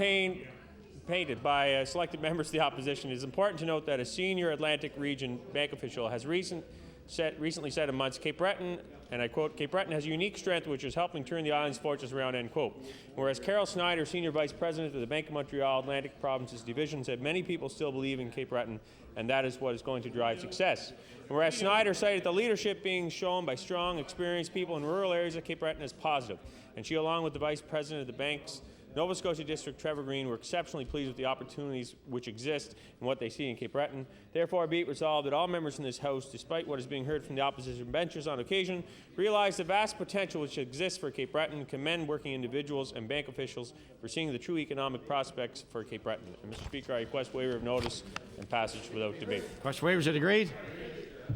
painted by selected members of the opposition, it is important to note that a senior Atlantic Region bank official has recently said amongst Cape Breton, and I quote, "Cape Breton has a unique strength which is helping turn the island's fortunes around," end quote. Whereas Carol Snyder, Senior Vice President of the Bank of Montreal Atlantic Provinces Division, said many people still believe in Cape Breton, and that is what is going to drive success. And whereas Snyder cited the leadership being shown by strong, experienced people in rural areas of Cape Breton as positive, and she, along with the Vice President of the bank's Nova Scotia District, Trevor Green, were exceptionally pleased with the opportunities which exist and what they see in Cape Breton. Therefore, be it resolved that all members in this House, despite what is being heard from the opposition benches on occasion, realize the vast potential which exists for Cape Breton, commend working individuals and bank officials for seeing the true economic prospects for Cape Breton. And Mr. Speaker, I request waiver of notice and passage without debate. Request for waivers is agreed.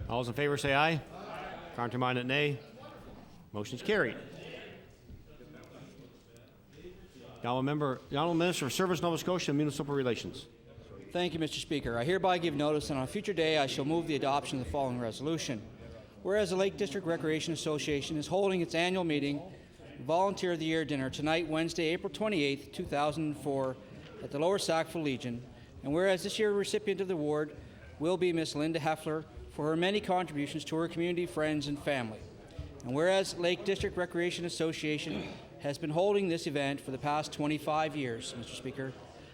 All those in favor say aye. Contrary-minded, nay. Motion is carried. The Honourable Minister of Service, Nova Scotia and Municipal Relations. Thank you, Mr. Speaker. I hereby give notice that on a future day I shall move the adoption of the following resolution. Whereas the Lake District Recreation Association is holding its annual meeting, Volunteer of the Year dinner, tonight, Wednesday, April 28, 2004, at the Lower Sackville Legion, and whereas this year's recipient of the award will be Miss Linda Heffler for her many contributions to her community, friends, and family. And whereas Lake District Recreation Association has been holding this event for the past 25 years, Mr. Speaker.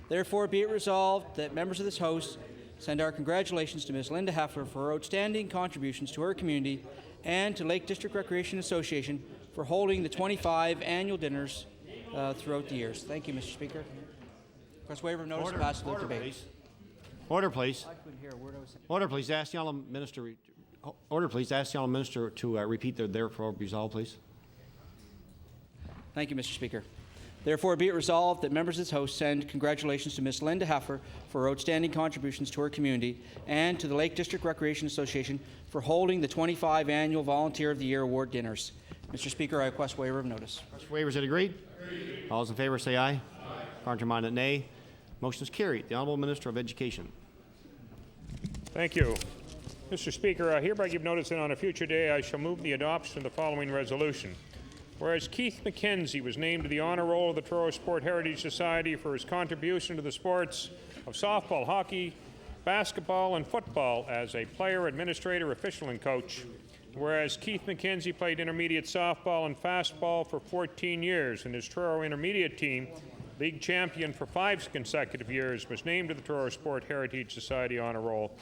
Therefore, be it resolved that members of this House send our congratulations to Ms. Linda Heffler for her outstanding contributions to her community and to Lake District Recreation Association for holding the 25 annual dinners throughout the years. Thank you, Mr. Speaker. Request waiver of notice and pass without debate. Please. Order, please. Order, please. Ask the Honourable Minister. Order, please. Ask the Honourable Minister to repeat the therefore resolve, please. Thank you, Mr. Speaker. Therefore, be it resolved that members of this House send congratulations to Ms. Linda Heffler for her outstanding contributions to her community and to the Lake District Recreation Association for holding the 25 annual Volunteer of the Year Award dinners. Mr. Speaker, I request waiver of notice. Waivers are agreed. All those in favour say aye. Contrary-minded, nay. Motion is carried. The Honourable Minister of Education. Thank you. Mr. Speaker, I hereby give notice that on a future day I shall move the adoption of the following resolution. Whereas Keith McKenzie was named to the Honour Roll of the Truro Sport Heritage Society for his contribution to the sports of softball, hockey, basketball, and football as a player, administrator, official, and coach. Whereas Keith McKenzie played intermediate softball and fastball for 14 years, and his Truro intermediate team, league champion for 5 consecutive years, was named to the Truro Sport Heritage Society Honour Roll.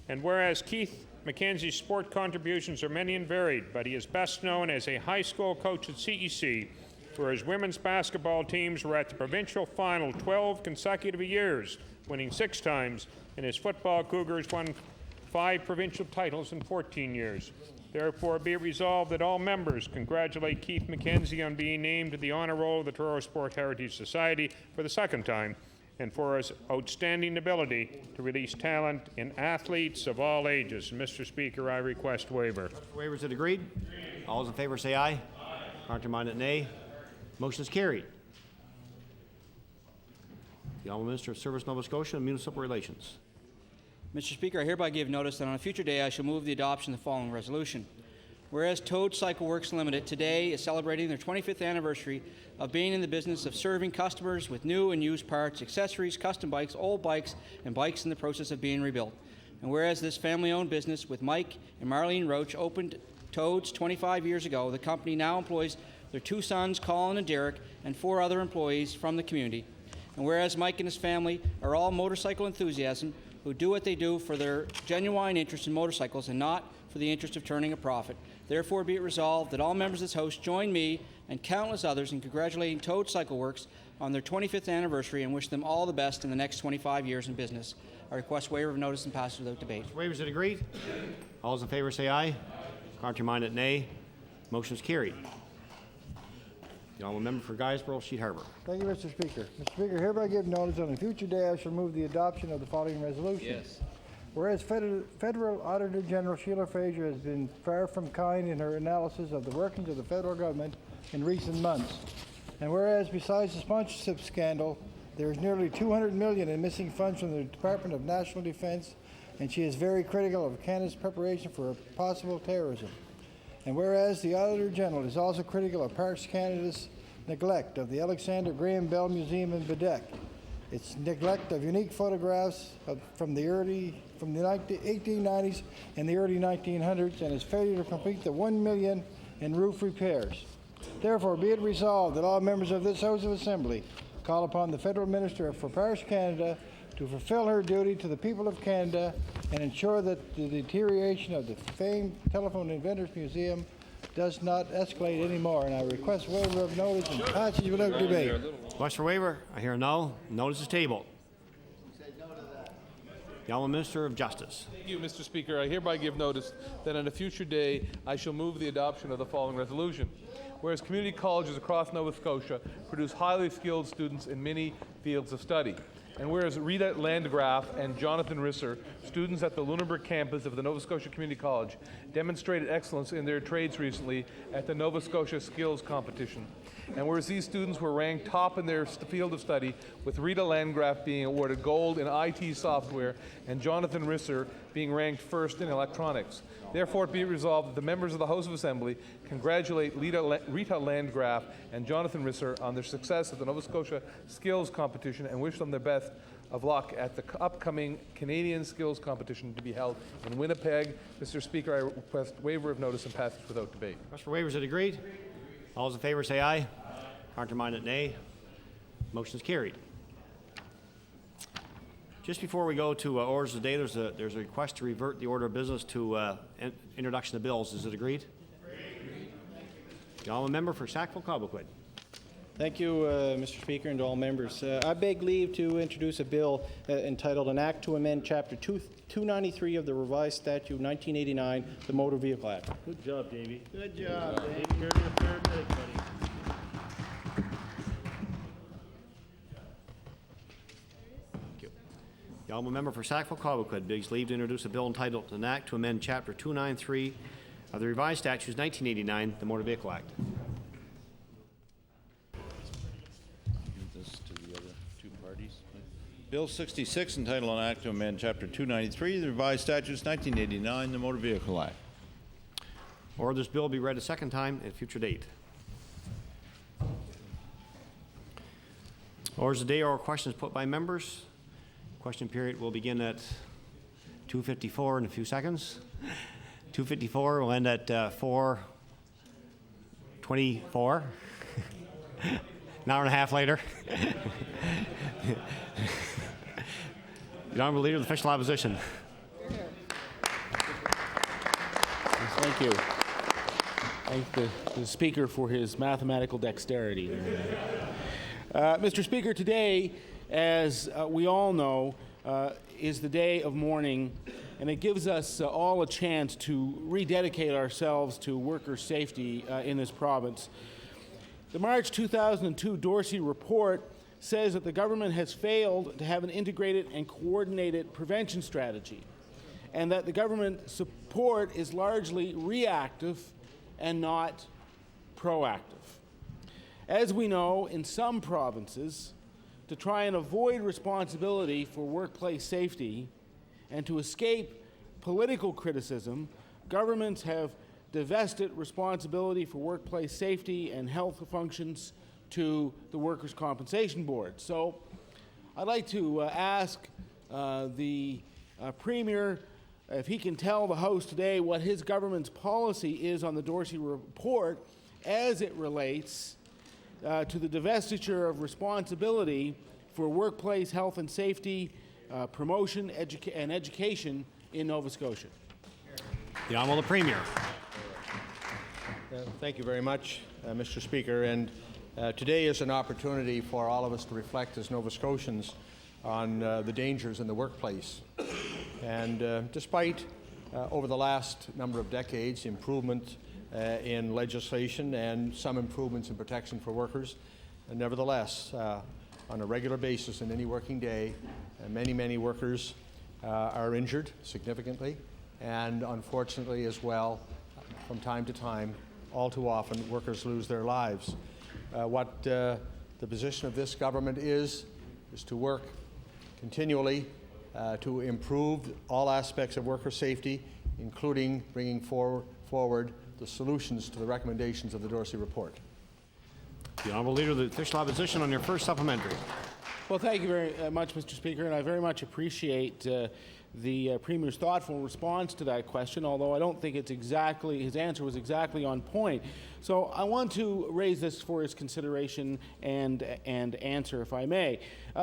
And whereas Keith McKenzie's sport contributions are many and varied, but he is best known as a high school coach at CEC, Whereas women's basketball teams were at the provincial final 12 consecutive years, winning 6 times, and as football Cougars won 5 provincial titles in 14 years. Therefore, be it resolved that all members congratulate Keith McKenzie on being named to the Honour Roll of the Truro Sport Heritage Society for the 2nd time, and for his outstanding ability to release talent in athletes of all ages. Mr. Speaker, I request waiver. Waivers are agreed. All those in favor say aye. Contrary-minded, nay. Motion is carried. The Honourable Minister of Service, Nova Scotia and Municipal Relations. Mr. Speaker, I hereby give notice that on a future day I shall move the adoption of the following resolution. Whereas Toad Cycle Works Limited today is celebrating their 25th anniversary of being in the business of serving customers with new and used parts, accessories, custom bikes, old bikes, and bikes in the process of being rebuilt. And whereas this family-owned business with Mike and Marlene Roach opened Toad's 25 years ago, the company now employs their 2 sons, Colin and Derek, and 4 other employees from the community. And whereas Mike and his family are all motorcycle enthusiasts who do what they do for their genuine interest in motorcycles and not for the interest of turning a profit. Therefore, be it resolved that all members of this House join me and countless others in congratulating Toad Cycle Works on their 25th anniversary and wish them all the best in the next 25 years in business. I request waiver of notice and passage without debate. Waivers are agreed. All those in favor say aye. Contrary-minded, nay. Motion is carried. The Honourable Member for Guysborough, Sheet Harbour. Thank you, Mr. Speaker. Mr. Speaker, hereby give notice on a future day I shall move the adoption of the following resolution. Yes. Whereas Federal Auditor General Sheila Fraser has been far from kind in her analysis of the workings of the federal government in recent months. And whereas besides the sponsorship scandal, there is nearly $200 million in missing funds from the Department of National Defence, and she is very critical of Canada's preparation for possible terrorism. And whereas the Auditor General is also critical of Parks Canada's neglect of the Alexander Graham Bell Museum in Bedeck, its neglect of unique photographs from the 1890s and the early 1900s, and its failure to complete the $1 million in roof repairs. Therefore, be it resolved that all members of this House of Assembly call upon the Federal Minister for Parish Canada to fulfill her duty to the people of Canada and ensure that the deterioration of the famed Telephone Inventors Museum does not escalate anymore. And I request waiver of notice and passage without debate. Request for waiver. I hear no. Notice is tabled. The Honourable Minister of Justice. Thank you, Mr. Speaker. I hereby give notice that on a future day I shall move the adoption of the following resolution. Whereas community colleges across Nova Scotia produce highly skilled students in many fields of study. And whereas Rita Landgraf and Jonathan Risser, students at the Lunenburg campus of the Nova Scotia Community College, demonstrated excellence in their trades recently at the Nova Scotia Skills Competition. And whereas these students were ranked top in their field of study, with Rita Landgraf being awarded gold in IT software and Jonathan Risser being ranked first in electronics. Therefore, it be resolved that the members of the House of Assembly congratulate Rita Landgraf and Jonathan Risser on their success at the Nova Scotia Skills Competition and wish them the best of luck at the upcoming Canadian Skills Competition to be held in Winnipeg. Mr. Speaker, I request waiver of notice and passage without debate. Request for waivers. Is agreed? All those in favor say aye. Contrary-minded, nay. Motion is carried. Just before we go to orders of the day, there's a request to revert the order of business to introduction of bills. Is it agreed? The Honourable Member for Sackville-Cobequid. Thank you, Mr. Speaker, and to all members. I beg leave to introduce a bill entitled An Act to Amend Chapter 293 of the Revised Statute 1989, the Motor Vehicle Act. Good job, Davey. Good job, Dave. You're your third minute, buddy. The Honourable Member for Sackville-Cobequid begs leave to introduce a bill entitled An Act to Amend Chapter 293 of the Revised Statutes 1989, the Motor Vehicle Act. Give this to the other two parties. Bill 66, entitled An Act to Amend Chapter 293 of the Revised Statutes 1989, the Motor Vehicle Act. Or this bill be read a second time at a future date. Orders of the day or questions put by members. Question period will begin at 2:54 in a few seconds. 2:54 will end at 4:24. An hour and a half later. The Honourable Leader of the Official Opposition. Thank you. thank the Speaker for his mathematical dexterity. Mr. Speaker, today, as we all know, is the day of mourning, and it gives us all a chance to rededicate ourselves to worker safety in this province. The March 2002 Dorsey report says that the government has failed to have an integrated and coordinated prevention strategy, and that the government support is largely reactive and not proactive. As we know, in some provinces, to try and avoid responsibility for workplace safety and to escape political criticism, governments have divested responsibility for workplace safety and health functions to the Workers' Compensation Board. So I'd like to ask the Premier if he can tell the House today what his government's policy is on the Dorsey report as it relates to the divestiture of responsibility for workplace health and safety, promotion and education in Nova Scotia. The Honourable Premier. Thank you very much, Mr. Speaker. And today is an opportunity for all of us to reflect as Nova Scotians on the dangers in the workplace. And despite, over the last number of decades, improvement in legislation and some improvements in protection for workers, nevertheless, on a regular basis in any working day, many workers are injured significantly, and unfortunately as well, from time to time, all too often, workers lose their lives. What the position of this government is to work continually to improve all aspects of worker safety, including bringing forward the solutions to the recommendations of the Dorsey report. The Honourable Leader of the Official Opposition on your first supplementary. Well, thank you very much, Mr. Speaker, and I very much appreciate the Premier's thoughtful response to that question, although I don't think it's exactly, his answer was exactly on point. So I want to raise this for his consideration and answer, if I may.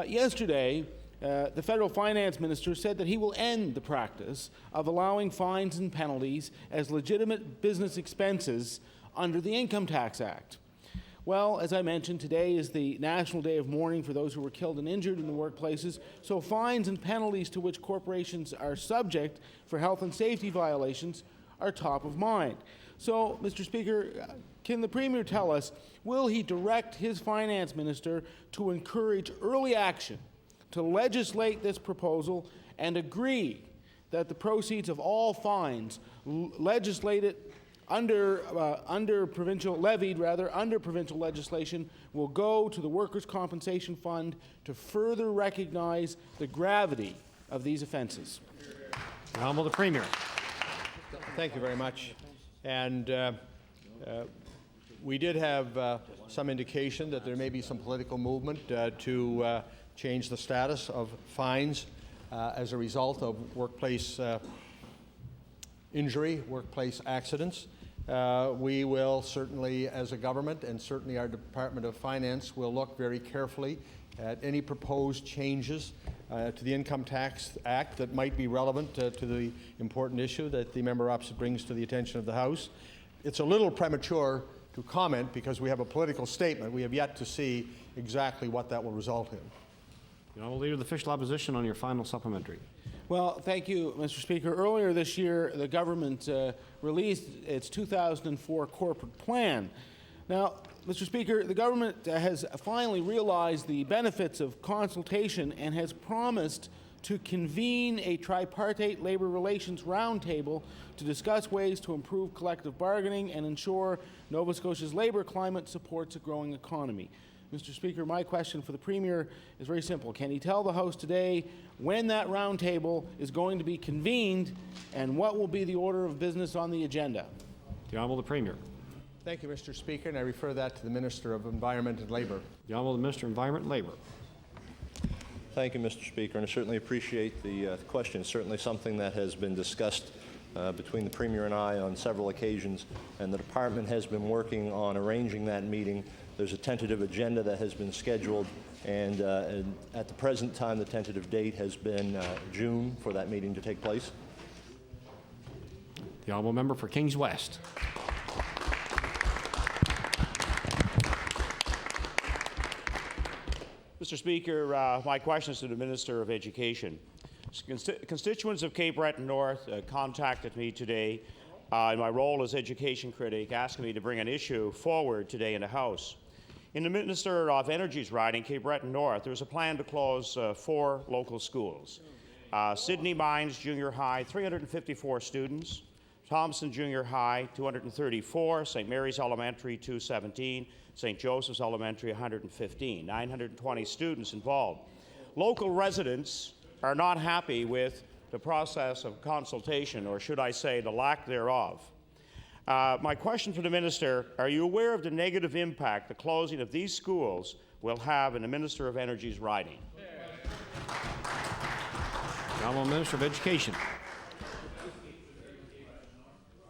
Yesterday, the federal finance minister said that he will end the practice of allowing fines and penalties as legitimate business expenses under the Income Tax Act. Well, as I mentioned, today is the National Day of Mourning for those who were killed and injured in the workplaces, so fines and penalties to which corporations are subject for health and safety violations are top of mind. So, Mr. Speaker, can the Premier tell us, will he direct his finance minister to encourage early action to legislate this proposal and agree that the proceeds of all fines legislated under provincial legislation will go to the Workers' Compensation Fund to further recognize the gravity of these offences? The Honourable Premier. Thank you very much. And we did have some indication that there may be some political movement to change the status of fines as a result of workplace injury, workplace accidents. We will certainly, as a government, and certainly our Department of Finance, will look very carefully at any proposed changes to the Income Tax Act that might be relevant to the important issue that the member opposite brings to the attention of the House. It's a little premature to comment because we have a political statement. We have yet to see exactly what that will result in. The Honourable Leader of the Official Opposition on your final supplementary. Well, thank you, Mr. Speaker. Earlier this year, the government released its 2004 corporate plan. Now, Mr. Speaker, the government has finally realized the benefits of consultation and has promised to convene a tripartite labor relations roundtable to discuss ways to improve collective bargaining and ensure Nova Scotia's labor climate supports a growing economy. Mr. Speaker, my question for the Premier is very simple. Can he tell the House today when that roundtable is going to be convened and what will be the order of business on the agenda? The Honourable Premier. Thank you, Mr. Speaker, and I refer that to the Minister of Environment and Labour. The Honourable Minister of Environment and Labour. Thank you, Mr. Speaker, and I certainly appreciate the question. It's certainly something that has been discussed between the Premier and I on several occasions, and the Department has been working on arranging that meeting. There's a tentative agenda that has been scheduled, and at the present time, the tentative date has been June for that meeting to take place. The Honourable Member for Kings West. Mr. Speaker, my question is to the Minister of Education. Constituents of Cape Breton North contacted me today in my role as education critic, asking me to bring an issue forward today in the House. In the Minister of Energy's riding, Cape Breton North, there's a plan to close 4 local schools. Sydney Mines Junior High, 354 students. Thompson Junior High, 234. St. Mary's Elementary, 217. St. Joseph's Elementary, 115. 920 students involved. Local residents are not happy with the process of consultation, or should I say the lack thereof. My question for the Minister, are you aware of the negative impact the closing of these schools will have in the Minister of Energy's riding? The Honourable Minister of Education.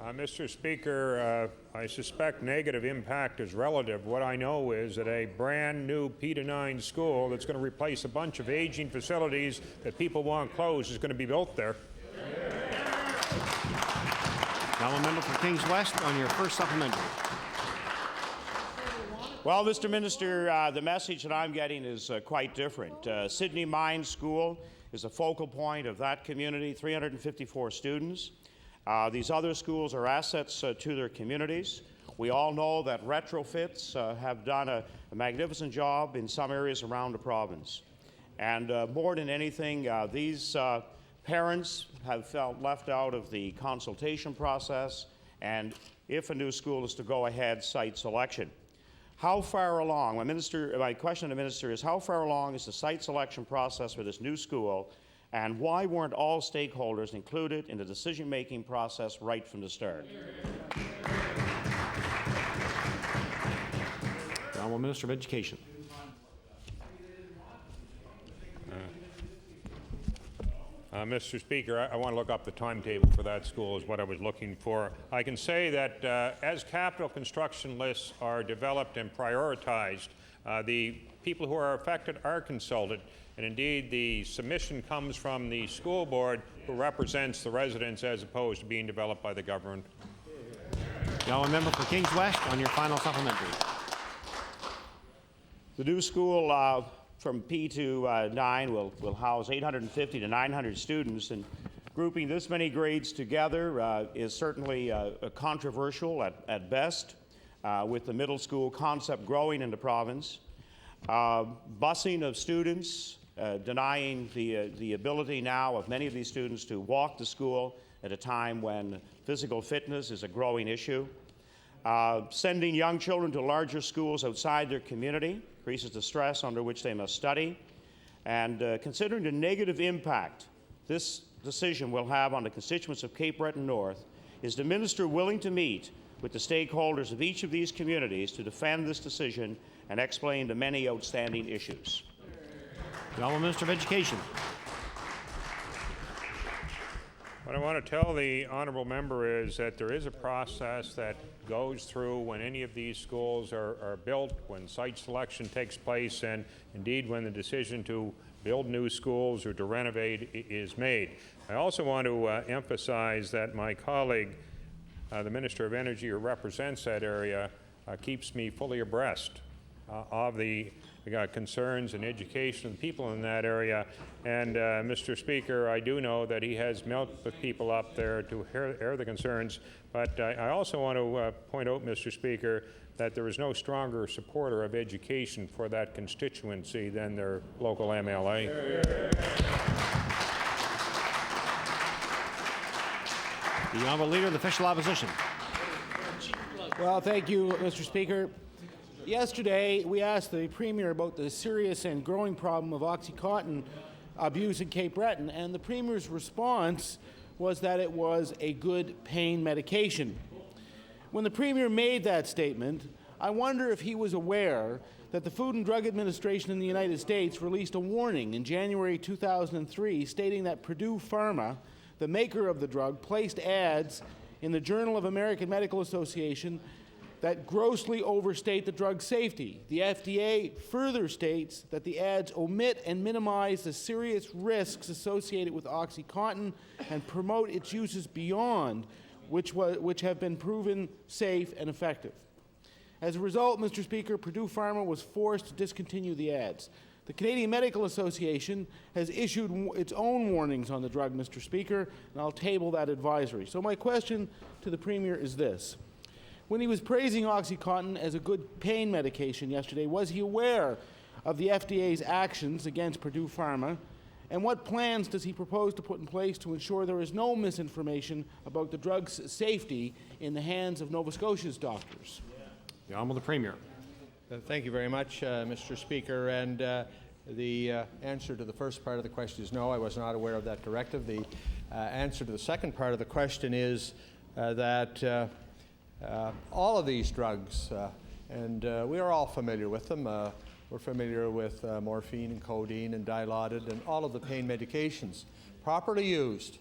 Mr. Speaker, I suspect negative impact is relative. What I know is that a brand new P-9 school that's going to replace a bunch of aging facilities that people want closed is going to be built there. Now, a member for Kings West on your first supplementary. Well, Mr. Minister, the message that I'm getting is quite different. Sydney Mines School is a focal point of that community, 354 students. These other schools are assets to their communities. We all know that retrofits have done a magnificent job in some areas around the province. And more than anything, these parents have felt left out of the consultation process, and if a new school is to go ahead, site selection. How far along, my question to the Minister is, how far along is the site selection process for this new school, and why weren't all stakeholders included in the decision-making process right from the start? The Honourable Minister of Education. Mr. Speaker, I want to look up the timetable for that school is what I was looking for. I can say that as capital construction lists are developed and prioritized, the people who are affected are consulted, and indeed the submission comes from the school board who represents the residents as opposed to being developed by the government. Now a member for Kings West on your final supplementary. The new school from P to 9 will house 850 to 900 students, and grouping this many grades together is certainly controversial at best, with the middle school concept growing in the province. Busing of students, denying the ability now of many of these students to walk to school at a time when physical fitness is a growing issue. Sending young children to larger schools outside their community increases the stress under which they must study. And considering the negative impact this decision will have on the constituents of Cape Breton North, is the Minister willing to meet with the stakeholders of each of these communities to defend this decision and explain the many outstanding issues? The Honourable Minister of Education. What I want to tell the honourable member is that there is a process that goes through when any of these schools are built, when site selection takes place, and indeed when the decision to build new schools or to renovate is made. I also want to emphasize that my colleague, the Minister of Energy, who represents that area, keeps me fully abreast of the concerns and education of the people in that area. And Mr. Speaker, I do know that he has met with people up there to hear the concerns, but I also want to point out, Mr. Speaker, that there is no stronger supporter of education for that constituency than their local MLA. The Honourable Leader of the Official Opposition. Well, thank you, Mr. Speaker. Yesterday, we asked the Premier about the serious and growing problem of OxyContin abuse in Cape Breton, and the Premier's response was that it was a good pain medication. When the Premier made that statement, I wonder if he was aware that the Food and Drug Administration in the United States released a warning in January 2003 stating that Purdue Pharma, the maker of the drug, placed ads in the Journal of American Medical Association that grossly overstate the drug's safety. The FDA further states that the ads omit and minimize the serious risks associated with OxyContin and promote its uses beyond, which have been proven safe and effective. As a result, Mr. Speaker, Purdue Pharma was forced to discontinue the ads. The Canadian Medical Association has issued its own warnings on the drug, Mr. Speaker, and I'll table that advisory. So my question to the Premier is this. When he was praising OxyContin as a good pain medication yesterday, was he aware of the FDA's actions against Purdue Pharma? And what plans does he propose to put in place to ensure there is no misinformation about the drug's safety in the hands of Nova Scotia's doctors? The Honourable the Premier. Thank you very much, Mr. Speaker. And the answer to the first part of the question is no, I was not aware of that directive. The answer to the second part of the question is that all of these drugs, and we are all familiar with them. We're familiar with morphine and codeine and Dilaudid and all of the pain medications. Properly used,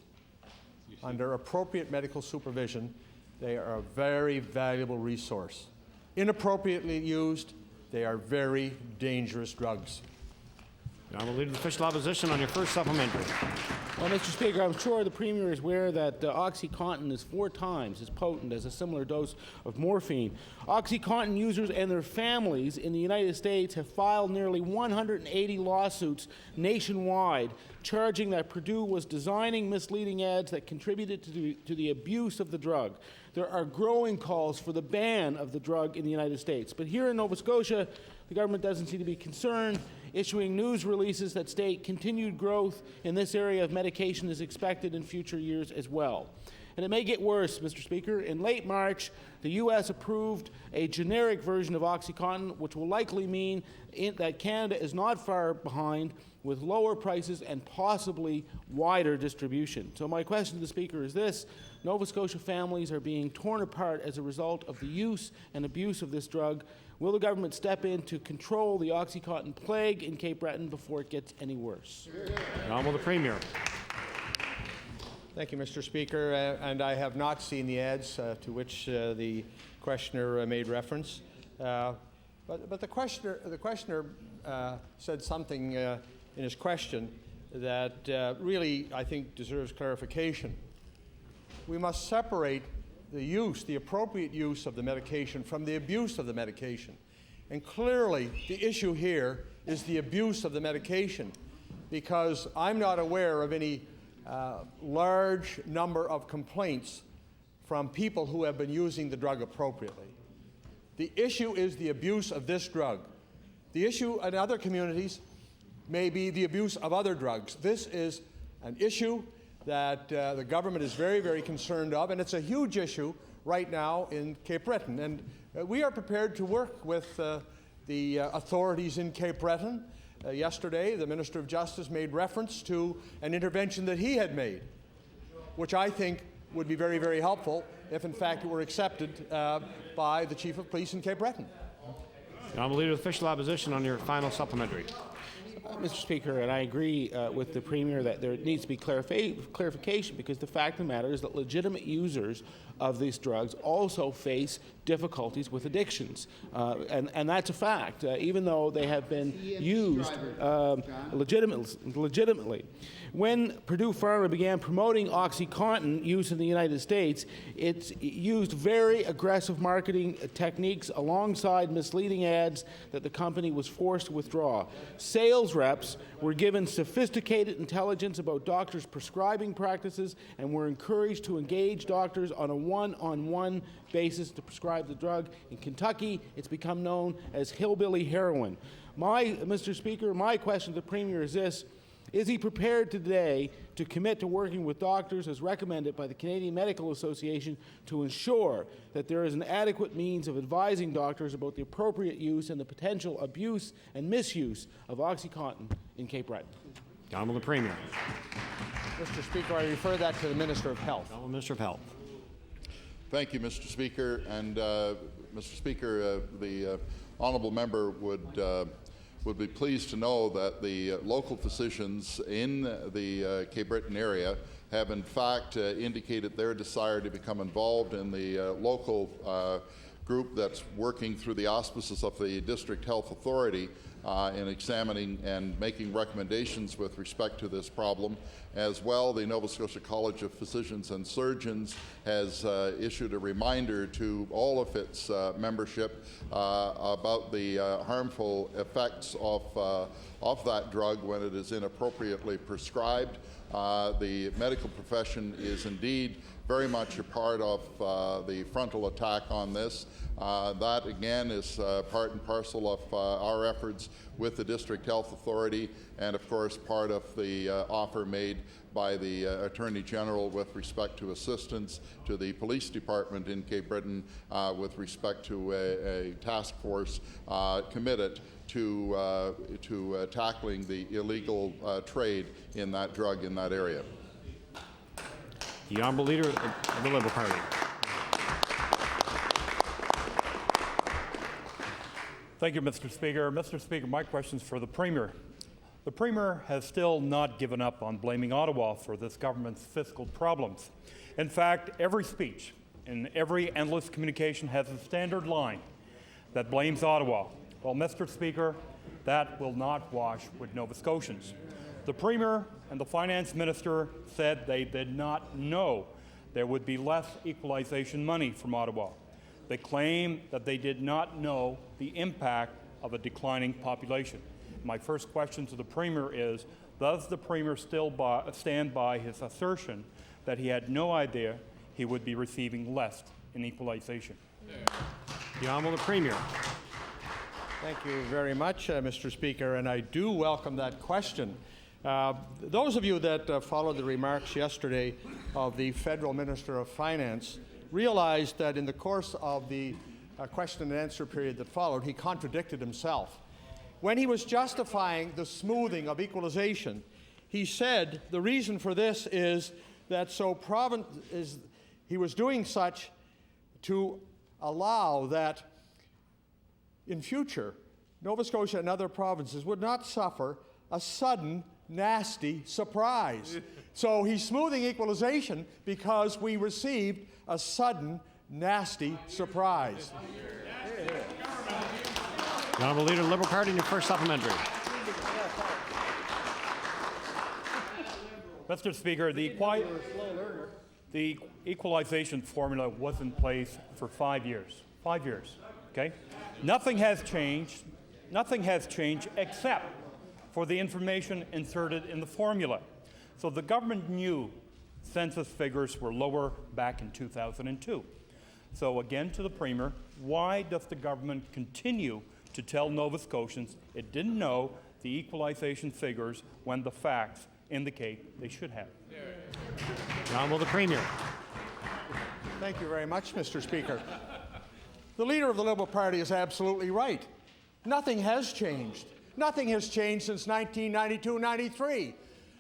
under appropriate medical supervision, they are a very valuable resource. Inappropriately used, they are very dangerous drugs. The Honourable Leader of the Official Opposition on your first supplementary. Well, Mr. Speaker, I'm sure the Premier is aware that OxyContin is 4 times as potent as a similar dose of morphine. OxyContin users and their families in the United States have filed nearly 180 lawsuits nationwide, charging that Purdue was designing misleading ads that contributed to the abuse of the drug. There are growing calls for the ban of the drug in the United States. But here in Nova Scotia, the government doesn't seem to be concerned, issuing news releases that state continued growth in this area of medication is expected in future years as well. And it may get worse, Mr. Speaker. In late March, the U.S. approved a generic version of OxyContin, which will likely mean that Canada is not far behind, with lower prices and possibly wider distribution. So my question to the Speaker is this. Nova Scotia families are being torn apart as a result of the use and abuse of this drug. Will the government step in to control the OxyContin plague in Cape Breton before it gets any worse? The Honourable the Premier. Thank you, Mr. Speaker. And I have not seen the ads to which the questioner made reference. But the questioner said something in his question that really, I think, deserves clarification. We must separate the appropriate use of the medication from the abuse of the medication. And clearly, the issue here is the abuse of the medication, because I'm not aware of any large number of complaints from people who have been using the drug appropriately. The issue is the abuse of this drug. The issue in other communities may be the abuse of other drugs. This is an issue that the government is very, very concerned of, and it's a huge issue right now in Cape Breton. And we are prepared to work with the authorities in Cape Breton. Yesterday, the Minister of Justice made reference to an intervention that he had made, which I think would be very, very helpful if, in fact, it were accepted by the Chief of Police in Cape Breton. The Honourable Leader of the Official Opposition on your final supplementary. Mr. Speaker, and I agree with the Premier that there needs to be clarification, because the fact of the matter is that legitimate users of these drugs also face difficulties with addictions. And that's a fact, even though they have been used legitimately. When Purdue Pharma began promoting OxyContin use in the United States, it used very aggressive marketing techniques alongside misleading ads that the company was forced to withdraw. Sales reps were given sophisticated intelligence about doctors' prescribing practices and were encouraged to engage doctors on a one-on-one basis to prescribe the drug. In Kentucky, it's become known as hillbilly heroin. Mr. Speaker, my question to the Premier is this. Is he prepared today to commit to working with doctors as recommended by the Canadian Medical Association to ensure that there is an adequate means of advising doctors about the appropriate use and the potential abuse and misuse of OxyContin in Cape Breton? Honourable the Premier. Mr. Speaker, I refer that to the Minister of Health. Honourable Minister of Health. Thank you, Mr. Speaker. And Mr. Speaker, the honourable member would be pleased to know that the local physicians in the Cape Breton area have in fact indicated their desire to become involved in the local group that's working through the auspices of the District Health Authority in examining and making recommendations with respect to this problem. As well, the Nova Scotia College of Physicians and Surgeons has issued a reminder to all of its membership about the harmful effects of that drug when it is inappropriately prescribed. The medical profession is indeed very much a part of the frontal attack on this. That, again, is part and parcel of our efforts with the District Health Authority and, of course, part of the offer made by the Attorney General with respect to assistance to the Police Department in Cape Breton with respect to a task force committed to tackling the illegal trade in that drug in that area. The Honourable Leader of the Liberal Party. Thank you, Mr. Speaker. Mr. Speaker, my question is for the Premier. The Premier has still not given up on blaming Ottawa for this government's fiscal problems. In fact, every speech and every endless communication has a standard line that blames Ottawa. Well, Mr. Speaker, that will not wash with Nova Scotians. The Premier and the Finance Minister said they did not know there would be less equalization money from Ottawa. They claim that they did not know the impact of a declining population. My first question to the Premier is, does the Premier still stand by his assertion that he had no idea he would be receiving less in equalization? The Honourable Premier. Thank you very much, Mr. Speaker, and I do welcome that question. Those of you that followed the remarks yesterday of the Federal Minister of Finance realized that in the course of the question and answer period that followed, he contradicted himself. When he was justifying the smoothing of equalization, he said the reason for this is that he was doing such to allow that in future, Nova Scotia and other provinces would not suffer a sudden, nasty surprise. So he's smoothing equalization because we received a sudden, nasty surprise. The Honourable Leader of the Liberal Party in your first supplementary. Mr. Speaker, the equalization formula was in place for 5 years. 5 years, okay? Nothing has changed except for the information inserted in the formula. So the government knew census figures were lower back in 2002. So again to the Premier, why does the government continue to tell Nova Scotians it didn't know the equalization figures when the facts indicate they should have? The Honourable Premier. Thank you very much, Mr. Speaker. The Leader of the Liberal Party is absolutely right. Nothing has changed. Nothing has changed since 1992-93.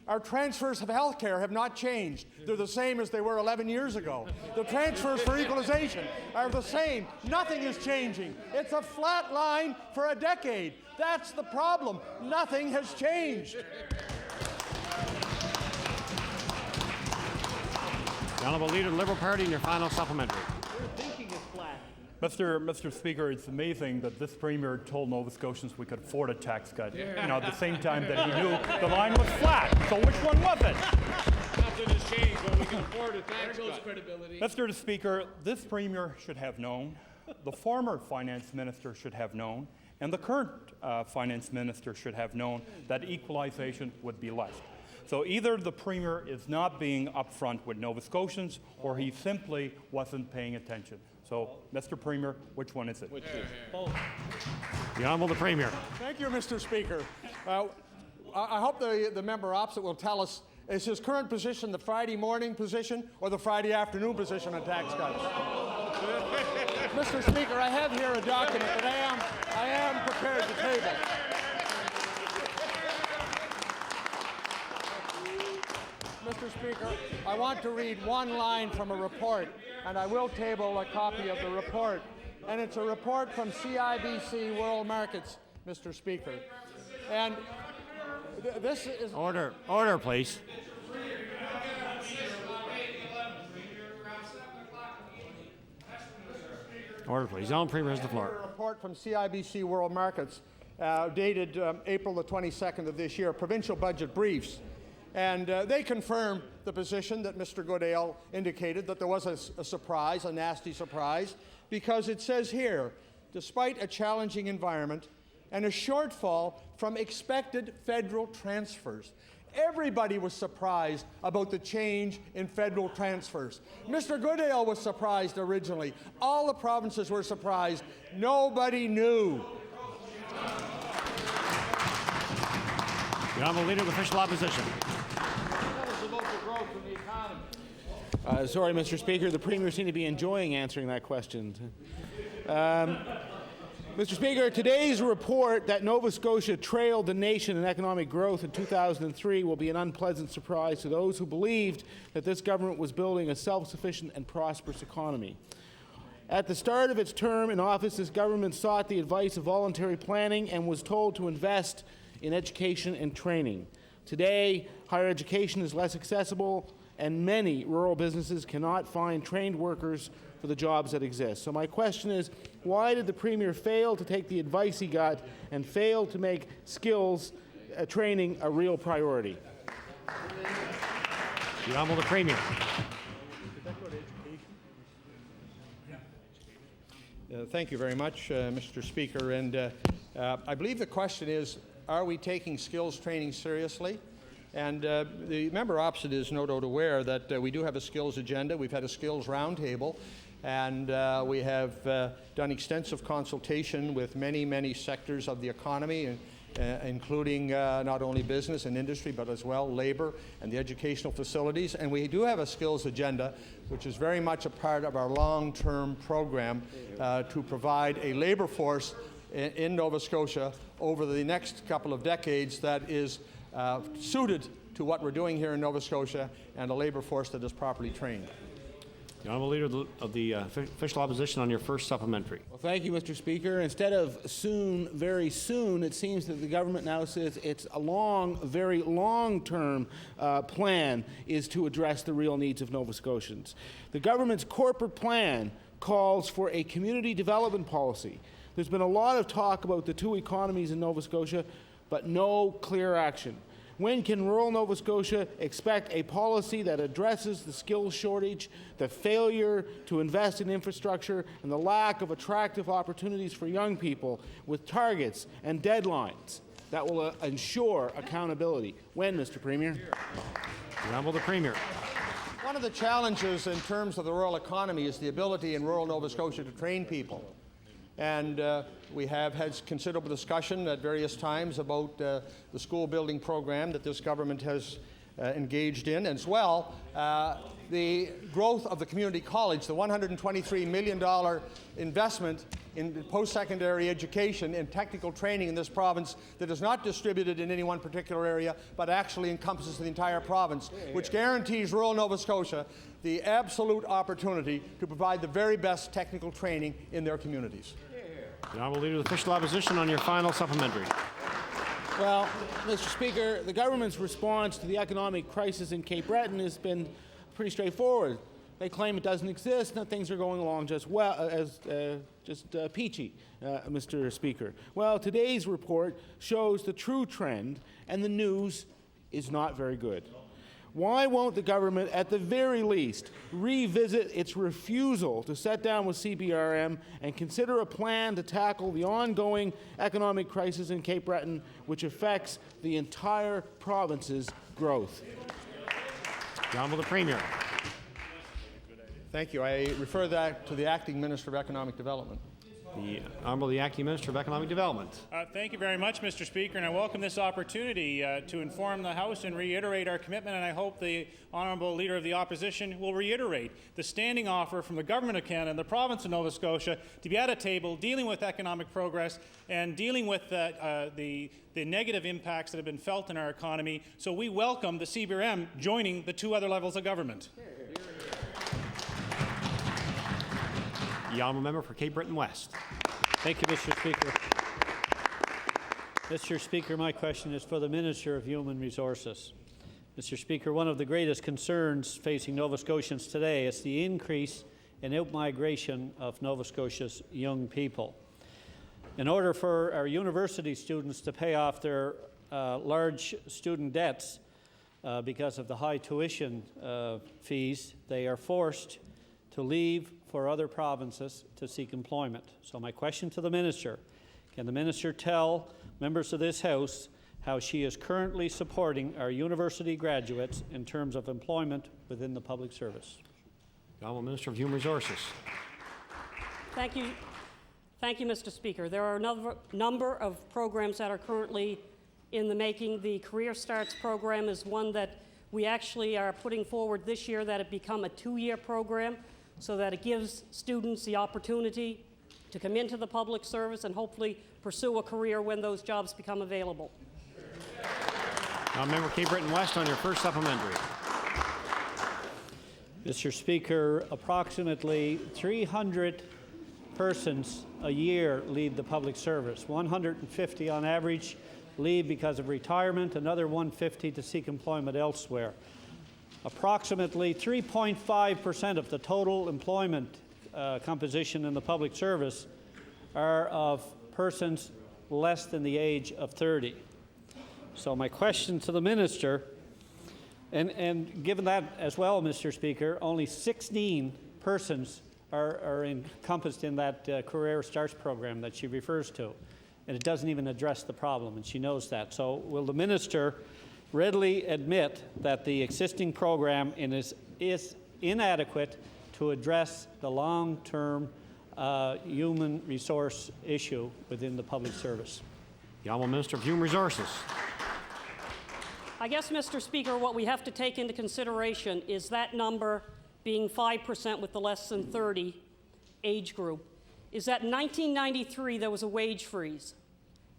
Our transfers of health care have not changed. They're the same as they were 11 years ago. The transfers for equalization are the same. Nothing is changing. It's a flat line for a decade. That's the problem. Nothing has changed. The Honourable Leader of the Liberal Party in your final supplementary. Mr. Speaker, it's amazing that this Premier told Nova Scotians we could afford a tax cut, at the same time that he knew the line was flat. So which one was it? Nothing has changed when we can afford a tax cut. Credibility. Mr. Speaker, this Premier should have known, the former Finance Minister should have known, and the current Finance Minister should have known that equalization would be less. So either the Premier is not being upfront with Nova Scotians or he simply wasn't paying attention. So, Mr. Premier, which one is it? The Honourable Premier. Thank you, Mr. Speaker. I hope the member opposite will tell us, is his current position the Friday morning position or the Friday afternoon position on tax cuts? Mr. Speaker, I have here a document that I am prepared to table. Mr. Speaker, I want to read one line from a report, and I will table a copy of the report. And it's a report from CIBC World Markets, Mr. Speaker. And this is... Order, please. Order, please. The Honourable Premier has the floor. A report from CIBC World Markets, dated April the 22nd of this year, provincial budget briefs. And they confirmed the position that Mr. Goodale indicated, that there was a surprise, a nasty surprise, because it says here, despite a challenging environment and a shortfall from expected federal transfers. Everybody was surprised about the change in federal transfers. Mr. Goodale was surprised originally. All the provinces were surprised. Nobody knew. The Honourable Leader of Official Opposition. Sorry, Mr. Speaker. The Premier seemed to be enjoying answering that question. Mr. Speaker, today's report that Nova Scotia trailed the nation in economic growth in 2003 will be an unpleasant surprise to those who believed that this government was building a self-sufficient and prosperous economy. At the start of its term in office, this government sought the advice of voluntary planning and was told to invest in education and training. Today, higher education is less accessible, and many rural businesses cannot find trained workers for the jobs that exist. So my question is, why did the Premier fail to take the advice he got and fail to make skills training a real priority? The Honourable the Premier. Thank you very much, Mr. Speaker. And I believe the question is, are we taking skills training seriously? And the member opposite is no doubt aware that we do have a skills agenda. We've had a skills roundtable, and we have done extensive consultation with many, many sectors of the economy, including not only business and industry, but as well labor and the educational facilities. And we do have a skills agenda, which is very much a part of our long-term program to provide a labor force in Nova Scotia over the next couple of decades that is suited to what we're doing here in Nova Scotia, and a labor force that is properly trained. The Honourable Leader of the Official Opposition on your first supplementary. Well, thank you, Mr. Speaker. Instead of soon, very soon, it seems that the government now says it's a very long-term plan is to address the real needs of Nova Scotians. The government's corporate plan calls for a community development policy. There's been a lot of talk about the two economies in Nova Scotia, but no clear action. When can rural Nova Scotia expect a policy that addresses the skills shortage, the failure to invest in infrastructure, and the lack of attractive opportunities for young people, with targets and deadlines that will ensure accountability? When, Mr. Premier? The Honourable the Premier. One of the challenges in terms of the rural economy is the ability in rural Nova Scotia to train people. And we have had considerable discussion at various times about the school building program that this government has engaged in, as well the growth of the community college, the $123 million investment in post-secondary education and technical training in this province that is not distributed in any one particular area, but actually encompasses the entire province, which guarantees rural Nova Scotia the absolute opportunity to provide the very best technical training in their communities. The Honourable Leader of the Official Opposition on your final supplementary. Well, Mr. Speaker, the government's response to the economic crisis in Cape Breton has been pretty straightforward. They claim it doesn't exist and that things are going along just peachy, Mr. Speaker. Well, today's report shows the true trend, and the news is not very good. Why won't the government, at the very least, revisit its refusal to sit down with CBRM and consider a plan to tackle the ongoing economic crisis in Cape Breton, which affects the entire province's growth? The Honourable the Premier. Thank you. I refer that to the Acting Minister of Economic Development. The Honourable the Acting Minister of Economic Development. Thank you very much, Mr. Speaker, and I welcome this opportunity to inform the House and reiterate our commitment, and I hope the Honourable Leader of the Opposition will reiterate the standing offer from the Government of Canada and the Province of Nova Scotia to be at a table dealing with economic progress and dealing with the negative impacts that have been felt in our economy. So we welcome the CBRM joining the two other levels of government. The Honourable Member for Cape Breton West. Thank you, Mr. Speaker. Mr. Speaker, my question is for the Minister of Human Resources. Mr. Speaker, one of the greatest concerns facing Nova Scotians today is the increase in out-migration of Nova Scotia's young people. In order for our university students to pay off their large student debts because of the high tuition fees, they are forced to leave for other provinces to seek employment. So my question to the Minister, can the Minister tell members of this House how she is currently supporting our university graduates in terms of employment within the public service? The Honourable Minister of Human Resources. Thank you. Thank you, Mr. Speaker. There are a number of programs that are currently in the making. The Career Starts program is one that we actually are putting forward this year, that it become a 2-year program so that it gives students the opportunity to come into the public service and hopefully pursue a career when those jobs become available. Now, Member Cape Breton West on your first supplementary. Mr. Speaker, approximately 300 persons a year leave the public service. 150 on average leave because of retirement, another 150 to seek employment elsewhere. Approximately 3.5% of the total employment composition in the public service are of persons less than the age of 30. So my question to the Minister, and given that as well, Mr. Speaker, only 16 persons are encompassed in that Career Starts program that she refers to, and it doesn't even address the problem, and she knows that. So will the Minister readily admit that the existing program is inadequate to address the long-term human resource issue within the public service? The Honourable Minister of Human Resources. I guess, Mr. Speaker, what we have to take into consideration is that number being 5% with the less than 30 age group, is that in 1993 there was a wage freeze.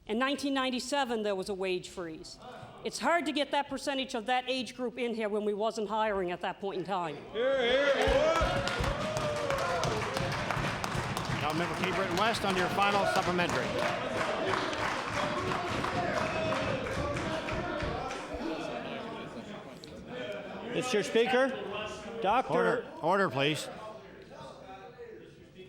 In 1997 there was a wage freeze. It's hard to get that percentage of that age group in here when we wasn't hiring at that point in time. Now, Member Cape Breton West on your final supplementary. Mr. Speaker, Order, please.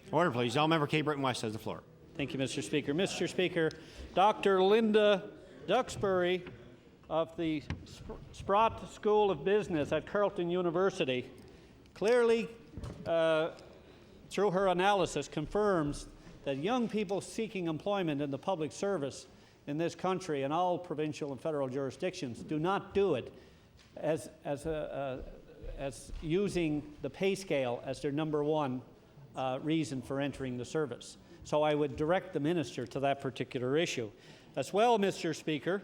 Order, please. All Member Cape Breton West has the floor. Thank you, Mr. Speaker. Mr. Speaker, Dr. Linda Duxbury of the Sprott School of Business at Carleton University clearly, through her analysis, confirms that young people seeking employment in the public service in this country and all provincial and federal jurisdictions do not do it as using the pay scale as their number one reason for entering the service. So I would direct the Minister to that particular issue. As well, Mr. Speaker,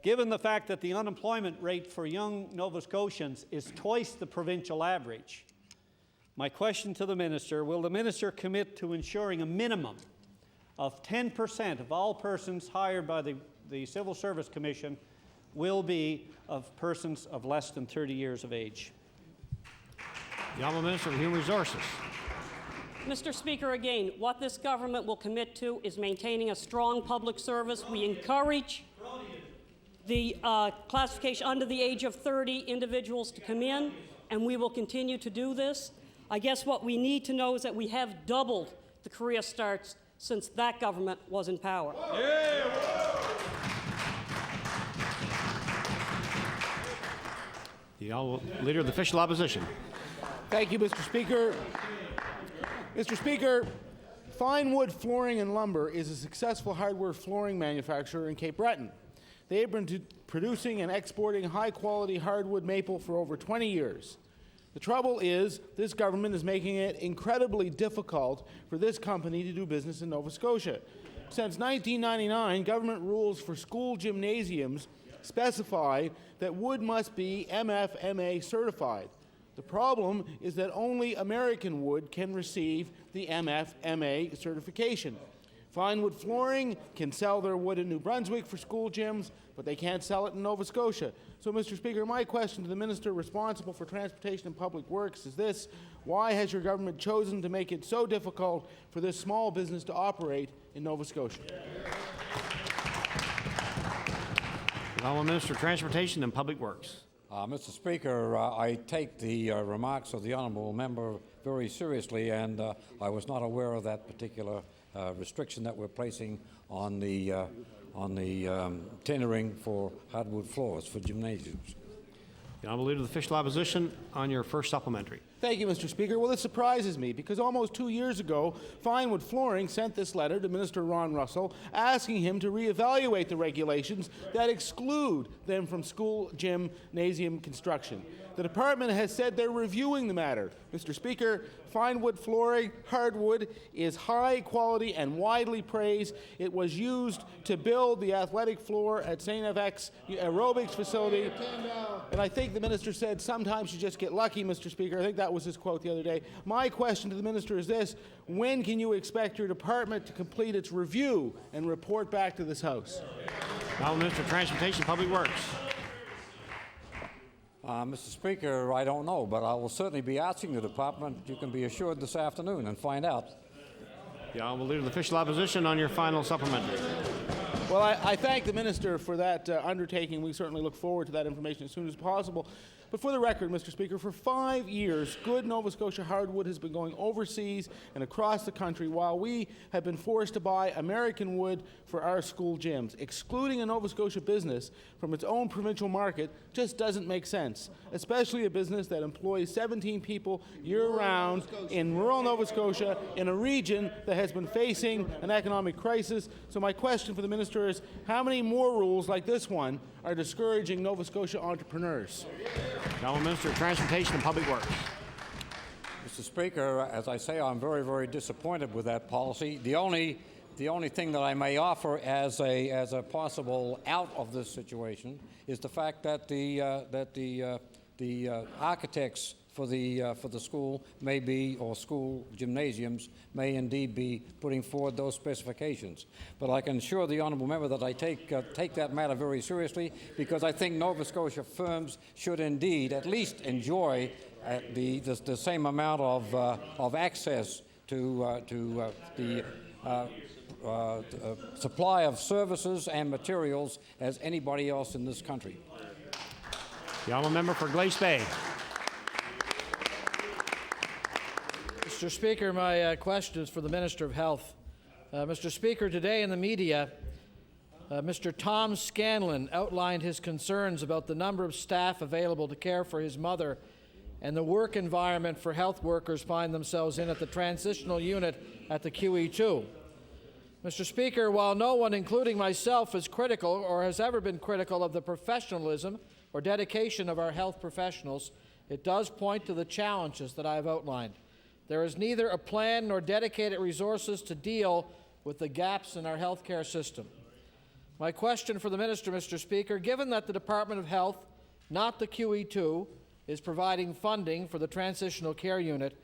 given the fact that the unemployment rate for young Nova Scotians is twice the provincial average, my question to the Minister, will the Minister commit to ensuring a minimum of 10% of all persons hired by the Civil Service Commission will be of persons of less than 30 years of age? The Honourable Minister of Human Resources. Mr. Speaker, again, what this government will commit to is maintaining a strong public service. We encourage the classification under the age of 30 individuals to come in, and we will continue to do this. I guess what we need to know is that we have doubled the Career Starts since that government was in power. The Leader of the Official Opposition. Thank you, Mr. Speaker. Mr. Speaker, Fine Wood Flooring and Lumber is a successful hardware flooring manufacturer in Cape Breton. They have been producing and exporting high-quality hardwood maple for over 20 years. The trouble is, this government is making it incredibly difficult for this company to do business in Nova Scotia. Since 1999, government rules for school gymnasiums specify that wood must be MFMA certified. The problem is that only American wood can receive the MFMA certification. Fine Wood Flooring can sell their wood in New Brunswick for school gyms, but they can't sell it in Nova Scotia. So, Mr. Speaker, my question to the Minister responsible for Transportation and Public Works is this: why has your government chosen to make it so difficult for this small business to operate in Nova Scotia? The Honourable Minister of Transportation and Public Works. Mr. Speaker, I take the remarks of the honourable member very seriously, and I was not aware of that particular restriction that we're placing on the tendering for hardwood floors for gymnasiums. The Honourable Leader of the Official Opposition on your first supplementary. Thank you, Mr. Speaker. Well, this surprises me because almost 2 years ago, Finewood Flooring sent this letter to Minister Ron Russell asking him to reevaluate the regulations that exclude them from school gymnasium construction. The department has said they're reviewing the matter. Mr. Speaker, Finewood Flooring hardwood is high quality and widely praised. It was used to build the athletic floor at St. FX aerobics facility. And I think the minister said sometimes you just get lucky, Mr. Speaker. I think that was his quote the other day. My question to the minister is this: when can you expect your department to complete its review and report back to this House? Now, Minister of Transportation and Public Works. Mr. Speaker, I don't know, but I will certainly be asking the department. You can be assured this afternoon and find out. The Honourable Leader of the Official Opposition on your final supplementary. Well, I thank the minister for that undertaking. We certainly look forward to that information as soon as possible. But for the record, Mr. Speaker, for 5 years, good Nova Scotia hardwood has been going overseas and across the country while we have been forced to buy American wood for our school gyms. Excluding a Nova Scotia business from its own provincial market just doesn't make sense, especially a business that employs 17 people year-round in rural Nova Scotia in a region that has been facing an economic crisis. So my question for the minister is, how many more rules like this one are discouraging Nova Scotia entrepreneurs? Honourable Minister of Transportation and Public Works. Mr. Speaker, as I say, I'm very, very disappointed with that policy. The only thing that I may offer as a possible out of this situation is the fact that the architects for the school may be, or school gymnasiums may indeed be putting forward those specifications. But I can assure the honourable member that I take that matter very seriously, because I think Nova Scotia firms should indeed at least enjoy the same amount of access to the supply of services and materials as anybody else in this country. The honourable member for Glace Bay. Mr. Speaker, my question is for the Minister of Health. Mr. Speaker, today in the media, Mr. Tom Scanlon outlined his concerns about the number of staff available to care for his mother and the work environment for health workers find themselves in at the transitional unit at the QE2. Mr. Speaker, while no one, including myself, is critical or has ever been critical of the professionalism or dedication of our health professionals, it does point to the challenges that I have outlined. There is neither a plan nor dedicated resources to deal with the gaps in our health care system. My question for the Minister, Mr. Speaker, given that the Department of Health, not the QE2, is providing funding for the Transitional Care Unit,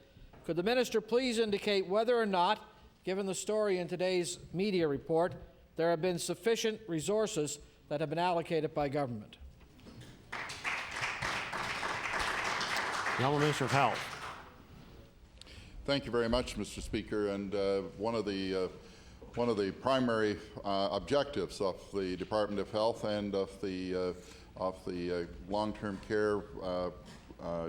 could the Minister please indicate whether or not, given the story in today's media report, there have been sufficient resources that have been allocated by government? The Honourable Minister of Health. Thank you very much, Mr. Speaker. And one of the primary objectives of the Department of Health and of the long-term care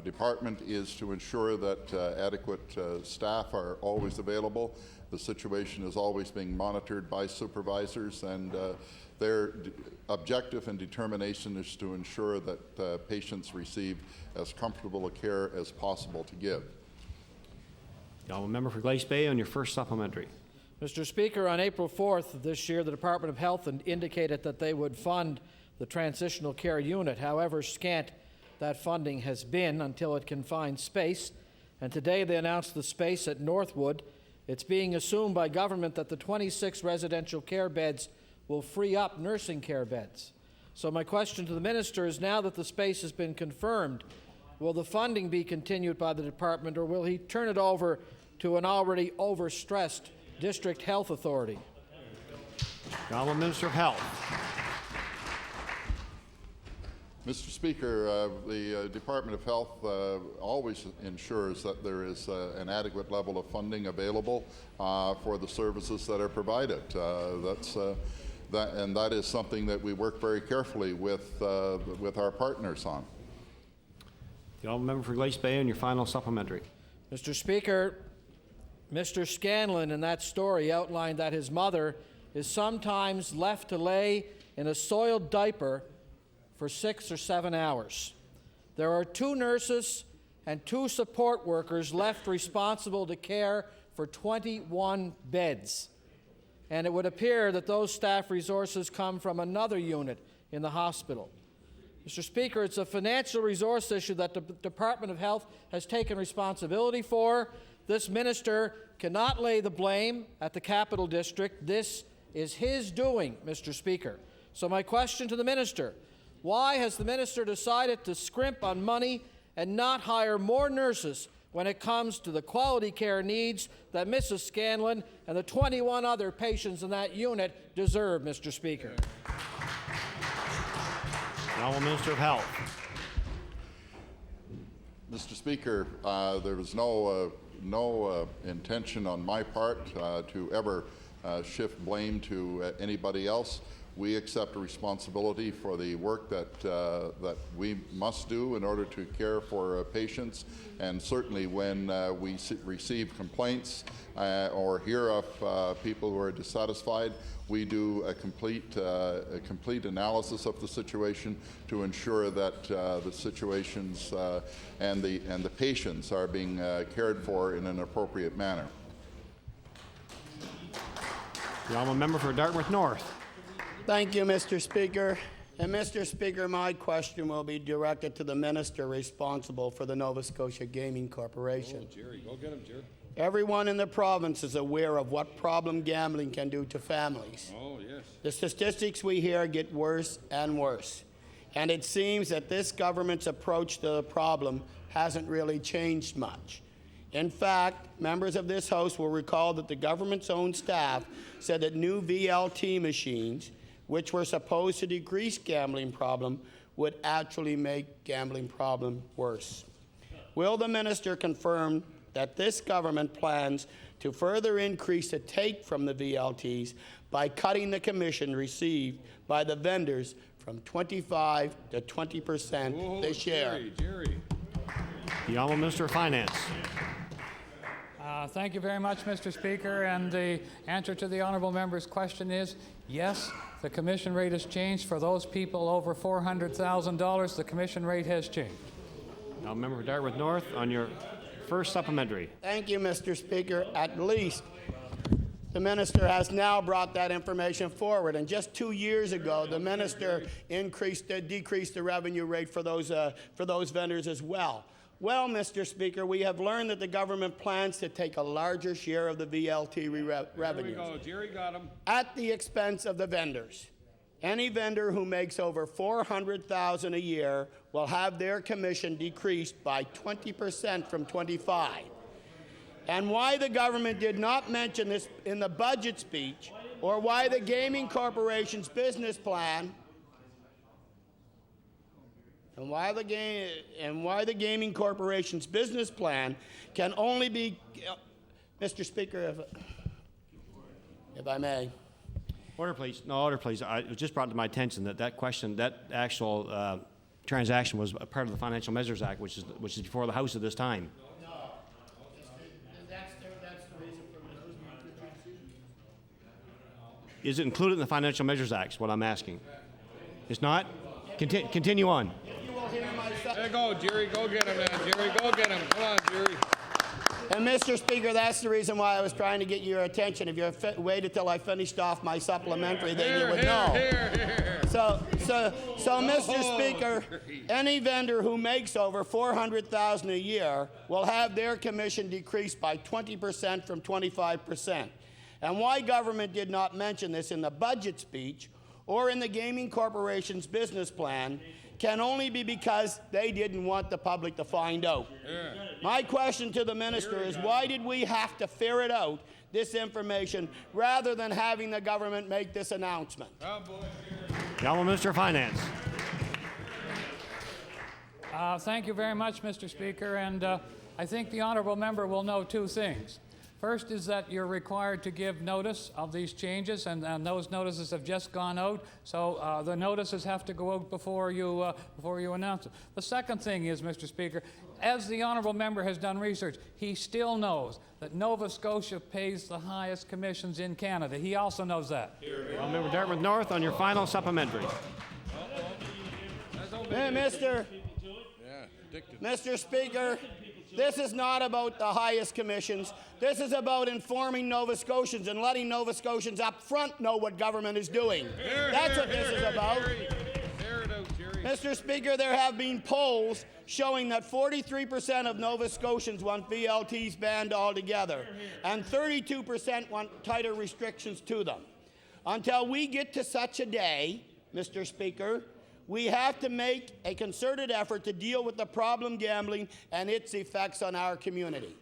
department is to ensure that adequate staff are always available. The situation is always being monitored by supervisors, and their objective and determination is to ensure that patients receive as comfortable a care as possible to give. The honourable member for Glace Bay on your first supplementary. Mr. Speaker, on April 4th of this year, the Department of Health indicated that they would fund the Transitional Care Unit. However scant that funding has been until it can find space, and today they announced the space at Northwood. It's being assumed by government that the 26 residential care beds will free up nursing care beds. So my question to the Minister is, now that the space has been confirmed, will the funding be continued by the department, or will he turn it over to an already overstressed district health authority? The Honourable Minister of Health. Mr. Speaker, the Department of Health always ensures that there is an adequate level of funding available for the services that are provided. That is something that we work very carefully with our partners on. The honourable member for Glace Bay on your final supplementary. Mr. Speaker, Mr. Scanlon in that story outlined that his mother is sometimes left to lay in a soiled diaper for 6 or 7 hours. There are 2 nurses and 2 support workers left responsible to care for 21 beds. And it would appear that those staff resources come from another unit in the hospital. Mr. Speaker, it's a financial resource issue that the Department of Health has taken responsibility for. This minister cannot lay the blame at the Capital District. This is his doing, Mr. Speaker. So my question to the minister, why has the minister decided to scrimp on money and not hire more nurses when it comes to the quality care needs that Mrs. Scanlon and the 21 other patients in that unit deserve, Mr. Speaker? The Honourable Minister of Health. Mr. Speaker, there was no intention on my part to ever shift blame to anybody else. We accept responsibility for the work that we must do in order to care for patients, and certainly when we receive complaints or hear of people who are dissatisfied, we do a complete analysis of the situation to ensure that the situations and the patients are being cared for in an appropriate manner. The Honourable Member for Dartmouth North. Thank you, Mr. Speaker. And Mr. Speaker, my question will be directed to the minister responsible for the Nova Scotia Gaming Corporation. Oh, Jerry, go get him, Jerry. Everyone in the province is aware of what problem gambling can do to families. Oh, yes. The statistics we hear get worse and worse. And it seems that this government's approach to the problem hasn't really changed much. In fact, members of this House will recall that the government's own staff said that new VLT machines, which were supposed to decrease gambling problem, would actually make gambling problem worse. Will the minister confirm that this government plans to further increase the take from the VLTs by cutting the commission received by the vendors from 25% to 20% this year? Jerry. The Honourable Minister of Finance. Thank you very much, Mr. Speaker. And the answer to the honourable member's question is yes, the commission rate has changed. For those people over $400,000, the commission rate has changed. Now, Member for Dartmouth North, on your first supplementary. Thank you, Mr. Speaker. At least the minister has now brought that information forward. And just 2 years ago, the minister decreased the revenue rate for those vendors as well. Well, Mr. Speaker, we have learned that the government plans to take a larger share of the VLT revenues. There we go. Jerry got him. At the expense of the vendors. Any vendor who makes over $400,000 a year will have their commission decreased by 20% from 25%. And why the government did not mention this in the budget speech, or why the Gaming Corporation's business plan and why the Gaming Corporation's business plan can only be, Mr. Speaker, if I may. Order, please. No, order, please. It was just brought to my attention that that actual transaction was a part of the Financial Measures Act, which is before the House at this time. No. That's the reason for Is it included in the Financial Measures Act, is what I'm asking? It's not? Continue on. There you go, Jerry. Go get him, man. Jerry, go get him. Come on, Jerry. And Mr. Speaker, that's the reason why I was trying to get your attention. If you waited till I finished off my supplementary, then you would know. So, Mr. Speaker, any vendor who makes over $400,000 a year will have their commission decreased by 20% from 25%. And why government did not mention this in the budget speech or in the Gaming Corporation's business plan can only be because they didn't want the public to find out. Yeah. My question to the minister is, why did we have to ferret out this information rather than having the government make this announcement? The Honourable Minister of Finance. Thank you very much, Mr. Speaker. And I think the honourable member will know two things. First is that you're required to give notice of these changes, and those notices have just gone out, so the notices have to go out before you announce it. The second thing is, Mr. Speaker, as the honourable member has done research, he still knows that Nova Scotia pays the highest commissions in Canada. He also knows that. Member Dartmouth North on your final supplementary. Hey, Mr. Speaker, this is not about the highest commissions. This is about informing Nova Scotians and letting Nova Scotians up front know what government is doing. That's what this is about. Mr. Speaker, there have been polls showing that 43% of Nova Scotians want VLTs banned altogether, and 32% want tighter restrictions to them. Until we get to such a day, Mr. Speaker, we have to make a concerted effort to deal with the problem gambling and its effects on our community.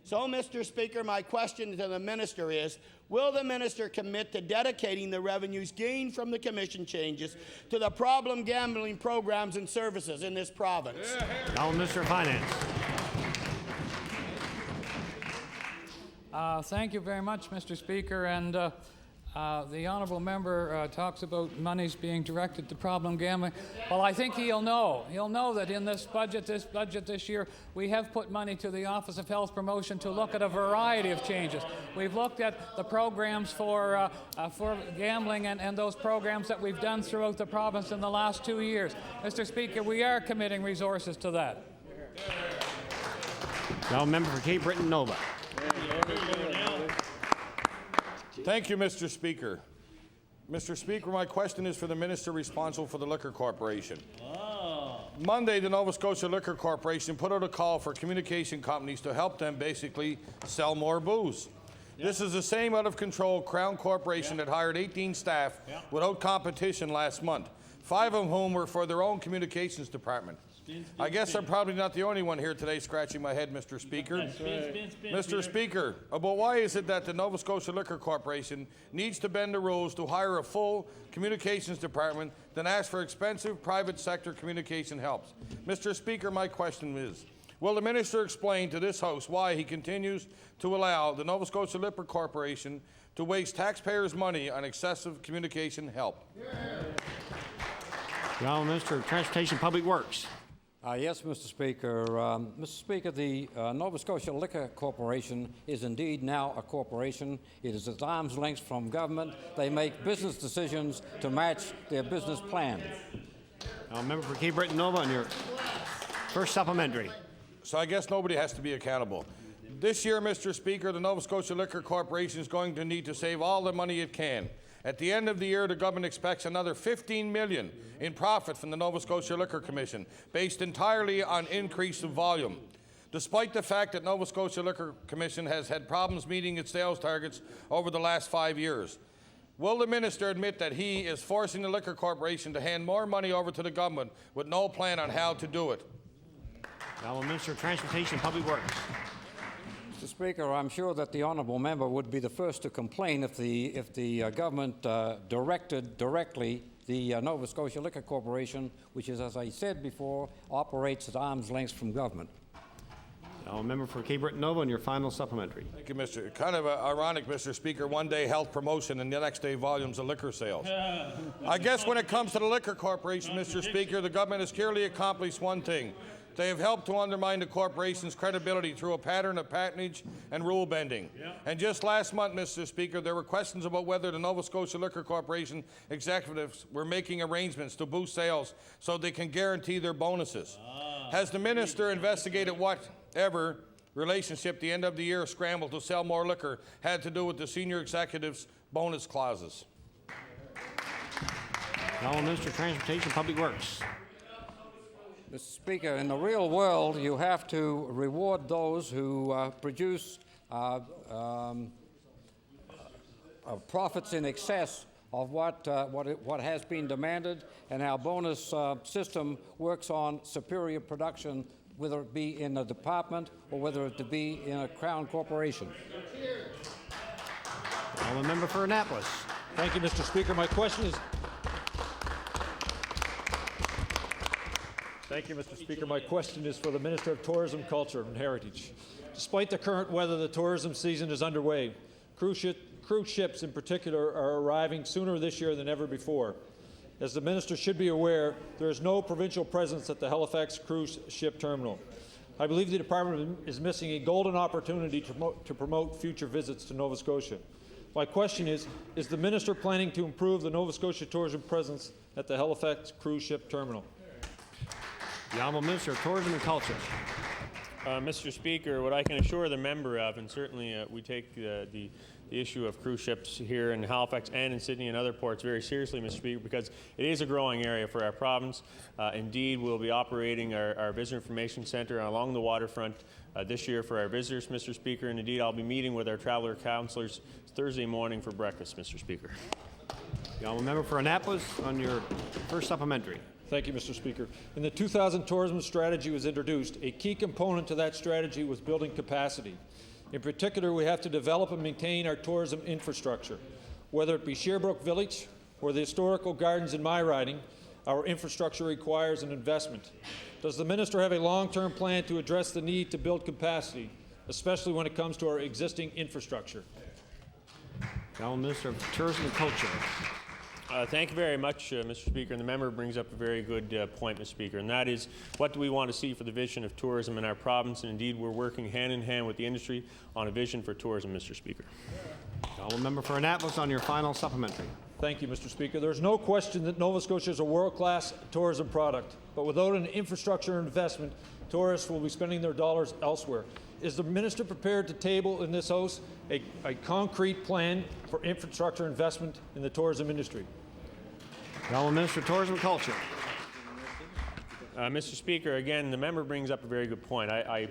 So, Mr. Speaker, my question to the minister is, will the minister commit to dedicating the revenues gained from the commission changes to the problem gambling programs and services in this province? Now, Minister of Finance. Thank you very much, Mr. Speaker. And the honourable member talks about monies being directed to problem gambling. Well, I think he'll know. He'll know that in this budget this year, we have put money to the Office of Health Promotion to look at a variety of changes. We've looked at the programs for gambling and those programs that we've done throughout the province in the last 2 years. Mr. Speaker, we are committing resources to that. Now, member for Cape Breton Nova. Thank you, Mr. Speaker. Mr. Speaker, my question is for the minister responsible for the Liquor Corporation. Monday, the Nova Scotia Liquor Corporation put out a call for communication companies to help them basically sell more booze. This is the same out-of-control Crown Corporation that hired 18 staff without competition last month, 5 of whom were for their own communications department. I guess I'm probably not the only one here today scratching my head, Mr. Speaker. Mr. Speaker, about why is it that the Nova Scotia Liquor Corporation needs to bend the rules to hire a full communications department than ask for expensive private sector communication help? Mr. Speaker, my question is, will the minister explain to this House why he continues to allow the Nova Scotia Liquor Corporation to waste taxpayers' money on excessive communication help? Now, Minister of Transportation Public Works. Yes, Mr. Speaker. Mr. Speaker, the Nova Scotia Liquor Corporation is indeed now a corporation. It is at arm's length from government. They make business decisions to match their business plan. Now, member for Cape Breton Nova on your first supplementary. So I guess nobody has to be accountable. This year, Mr. Speaker, the Nova Scotia Liquor Corporation is going to need to save all the money it can. At the end of the year, the government expects another $15 million in profit from the Nova Scotia Liquor Commission, based entirely on increase of volume. Despite the fact that Nova Scotia Liquor Commission has had problems meeting its sales targets over the last 5 years, will the minister admit that he is forcing the Liquor Corporation to hand more money over to the government with no plan on how to do it? Now, Minister of Transportation Public Works. Mr. Speaker, I'm sure that the honourable member would be the first to complain if the government directed directly the Nova Scotia Liquor Corporation, which is, as I said before, operates at arm's length from government. Now, a member for Cape Breton Nova on your final supplementary. Thank you, Mr. Kind of ironic, Mr. Speaker. One day health promotion and the next day volumes of liquor sales. I guess when it comes to the Liquor Corporation, Mr. Speaker, the government has clearly accomplished one thing. They have helped to undermine the corporation's credibility through a pattern of patronage and rule bending. And just last month, Mr. Speaker, there were questions about whether the Nova Scotia Liquor Corporation executives were making arrangements to boost sales so they can guarantee their bonuses. Has the minister investigated whatever relationship the end of the year scramble to sell more liquor had to do with the senior executives' bonus clauses? Now, Minister of Transportation Public Works. Mr. Speaker, in the real world, you have to reward those who produce profits in excess of what has been demanded, and our bonus system works on superior production, whether it be in a department or whether it be in a Crown corporation. Now, the member for Annapolis. Thank you, Mr. Speaker. My question is Thank you, Mr. Speaker. My question is for the Minister of Tourism, Culture and Heritage. Despite the current weather, the tourism season is underway. Cruise ships in particular are arriving sooner this year than ever before. As the Minister should be aware, there is no provincial presence at the Halifax cruise ship terminal. I believe the Department is missing a golden opportunity to promote future visits to Nova Scotia. My question is the Minister planning to improve the Nova Scotia tourism presence at the Halifax cruise ship terminal? The Honourable Minister of Tourism and Culture. Mr. Speaker, what I can assure the member of, and certainly we take the issue of cruise ships here in Halifax and in Sydney and other ports very seriously, Mr. Speaker, because it is a growing area for our province. Indeed, we'll be operating our Visitor Information Centre along the waterfront this year for our visitors, Mr. Speaker, and indeed I'll be meeting with our traveller councillors Thursday morning for breakfast, Mr. Speaker. The Honourable Member for Annapolis on your first supplementary. Thank you, Mr. Speaker. When the 2000 tourism strategy was introduced, a key component to that strategy was building capacity. In particular, we have to develop and maintain our tourism infrastructure. Whether it be Sherbrooke Village or the historical gardens in my riding, our infrastructure requires an investment. Does the Minister have a long-term plan to address the need to build capacity, especially when it comes to our existing infrastructure? The Honourable Minister of Tourism and Culture. Thank you very much, Mr. Speaker. And the member brings up a very good point, Mr. Speaker, and that is what do we want to see for the vision of tourism in our province? And indeed, we're working hand in hand with the industry on a vision for tourism, Mr. Speaker. The Honourable Member for Annapolis on your final supplementary. Thank you, Mr. Speaker. There's no question that Nova Scotia is a world-class tourism product, but without an infrastructure investment, tourists will be spending their dollars elsewhere. Is the Minister prepared to table in this House a concrete plan for infrastructure investment in the tourism industry? The Honourable Minister of Tourism and Culture. Mr. Speaker, again, the member brings up a very good point. I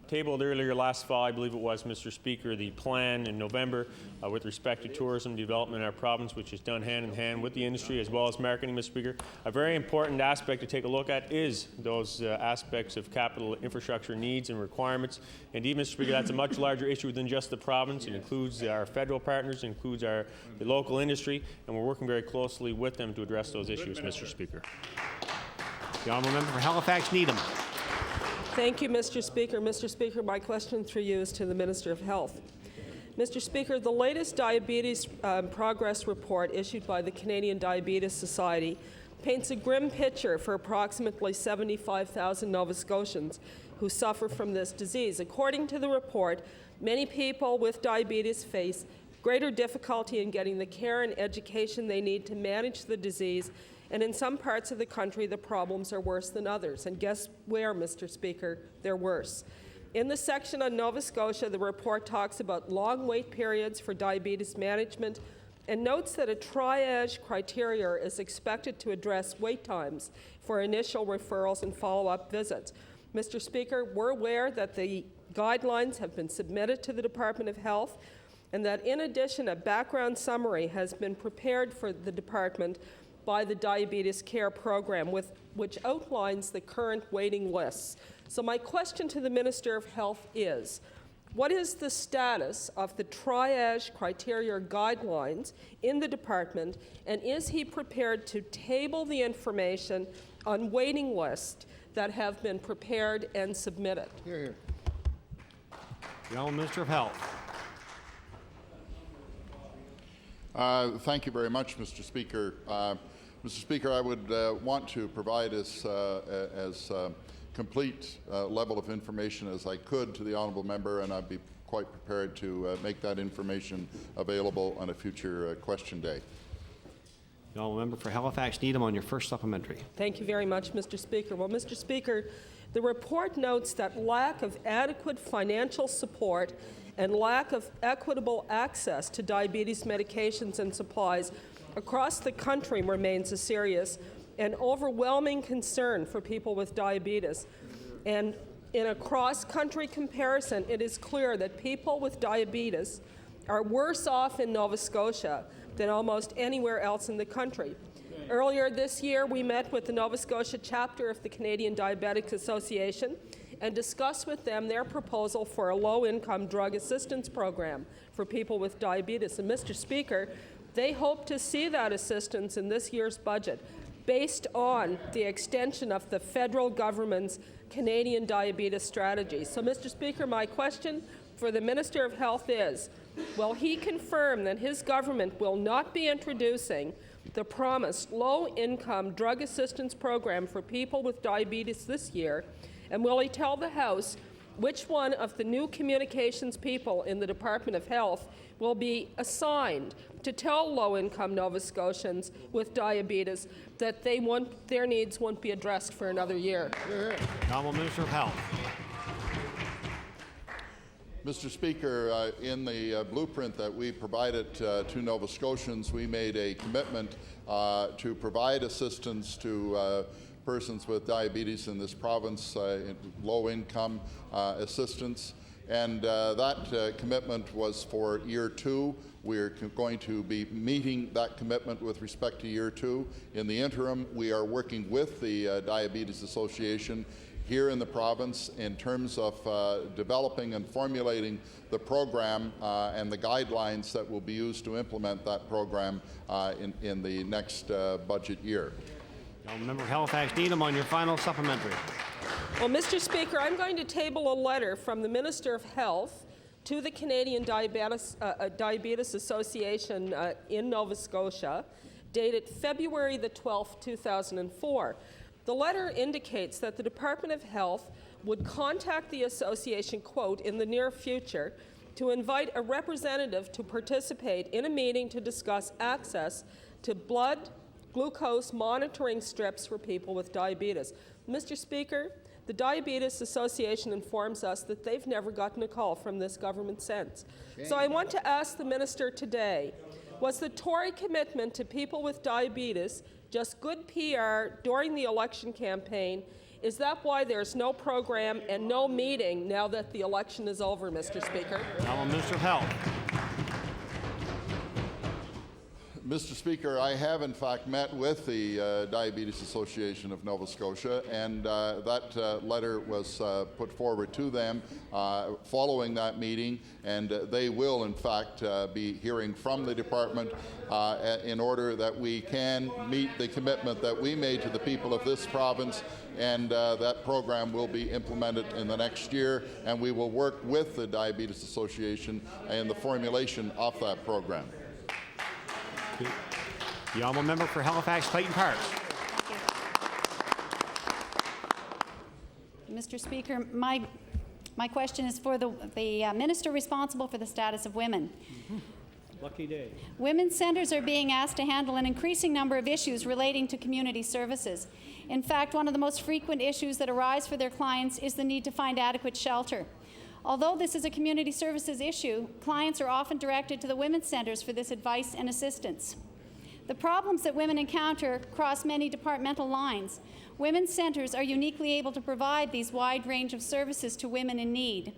tabled earlier last fall, I believe it was, Mr. Speaker, the plan in November with respect to tourism development in our province, which is done hand in hand with the industry as well as marketing, Mr. Speaker. A very important aspect to take a look at is those aspects of capital infrastructure needs and requirements. Indeed, Mr. Speaker, that's a much larger issue than just the province. It includes our federal partners, it includes the local industry, and we're working very closely with them to address those issues, Mr. Speaker. The Honourable Member for Halifax Needham. Thank you, Mr. Speaker. Mr. Speaker, my question through you is to the Minister of Health. Mr. Speaker, the latest diabetes progress report issued by the Canadian Diabetes Society paints a grim picture for approximately 75,000 Nova Scotians who suffer from this disease. According to the report, many people with diabetes face greater difficulty in getting the care and education they need to manage the disease, and in some parts of the country, the problems are worse than others. And guess where, Mr. Speaker? They're worse. In the section on Nova Scotia, the report talks about long wait periods for diabetes management and notes that a triage criteria is expected to address wait times for initial referrals and follow-up visits. Mr. Speaker, we're aware that the guidelines have been submitted to the Department of Health and that in addition, a background summary has been prepared for the department by the Diabetes Care Program, which outlines the current waiting lists. So my question to the Minister of Health is, what is the status of the triage criteria guidelines in the department, and is he prepared to table the information on waiting lists that have been prepared and submitted? Hear, hear. The Honourable Minister of Health. Thank you very much, Mr. Speaker. Mr. Speaker, I would want to provide as complete level of information as I could to the honourable member, and I'd be quite prepared to make that information available on a future question day. The honourable member for Halifax Needham on your first supplementary. Thank you very much, Mr. Speaker. Well, Mr. Speaker, the report notes that lack of adequate financial support and lack of equitable access to diabetes medications and supplies across the country remains a serious and overwhelming concern for people with diabetes. And in a cross-country comparison, it is clear that people with diabetes are worse off in Nova Scotia than almost anywhere else in the country. Earlier this year, we met with the Nova Scotia chapter of the Canadian Diabetics Association and discussed with them their proposal for a low-income drug assistance program for people with diabetes. And Mr. Speaker, they hope to see that assistance in this year's budget. based on the extension of the federal government's Canadian diabetes strategy. So, Mr. Speaker, my question for the Minister of Health is, will he confirm that his government will not be introducing the promised low-income drug assistance program for people with diabetes this year, and will he tell the House which one of the new communications people in the Department of Health will be assigned to tell low-income Nova Scotians with diabetes that their needs won't be addressed for another year? The Honourable Minister of Health. Mr. Speaker, in the blueprint that we provided to Nova Scotians, we made a commitment to provide assistance to persons with diabetes in this province, low-income assistance, and that commitment was for year 2. We're going to be meeting that commitment with respect to year 2. In the interim, we are working with the Diabetes Association here in the province in terms of developing and formulating the program and the guidelines that will be used to implement that program in the next budget year. Member Halifax Needham on your final supplementary. Well, Mr. Speaker, I'm going to table a letter from the Minister of Health to the Canadian Diabetes Association in Nova Scotia, dated February the 12th, 2004. The letter indicates that the Department of Health would contact the association, quote, in the near future to invite a representative to participate in a meeting to discuss access to blood glucose monitoring strips for people with diabetes. Mr. Speaker, the Diabetes Association informs us that they've never gotten a call from this government since. So I want to ask the Minister today, was the Tory commitment to people with diabetes just good PR during the election campaign? Is that why there's no program and no meeting now that the election is over, Mr. Speaker? Now, Minister of Health. Mr. Speaker, I have in fact met with the Diabetes Association of Nova Scotia, and that letter was put forward to them following that meeting, and they will in fact be hearing from the department in order that we can meet the commitment that we made to the people of this province, and that program will be implemented in the next year, and we will work with the Diabetes Association in the formulation of that program. The honourable member for Halifax Clayton Park. Mr. Speaker, my question is for the minister responsible for the status of women. Lucky day. Women's centres are being asked to handle an increasing number of issues relating to community services. In fact, one of the most frequent issues that arise for their clients is the need to find adequate shelter. Although this is a community services issue, clients are often directed to the women's centres for this advice and assistance. The problems that women encounter cross many departmental lines. Women's centres are uniquely able to provide these wide range of services to women in need.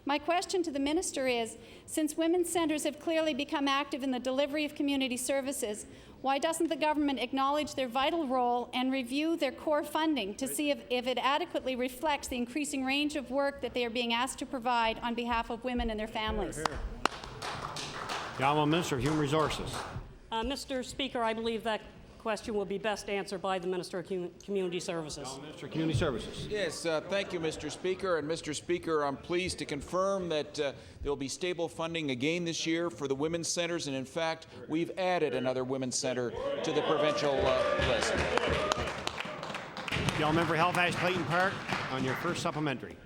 My question to the minister is, since women's centres have clearly become active in the delivery of community services, why doesn't the government acknowledge their vital role and review their core funding to see if it adequately reflects the increasing range of work that they are being asked to provide on behalf of women and their families? The Honourable Minister of Human Resources. Mr. Speaker, I believe that question will be best answered by the Minister of Community Services. Minister of Community Services. Yes, thank you, Mr. Speaker. And Mr. Speaker, I'm pleased to confirm that there will be stable funding again this year for the women's centres, and in fact, we've added another women's centre to the provincial list. The member Halifax Clayton Park on your first supplementary.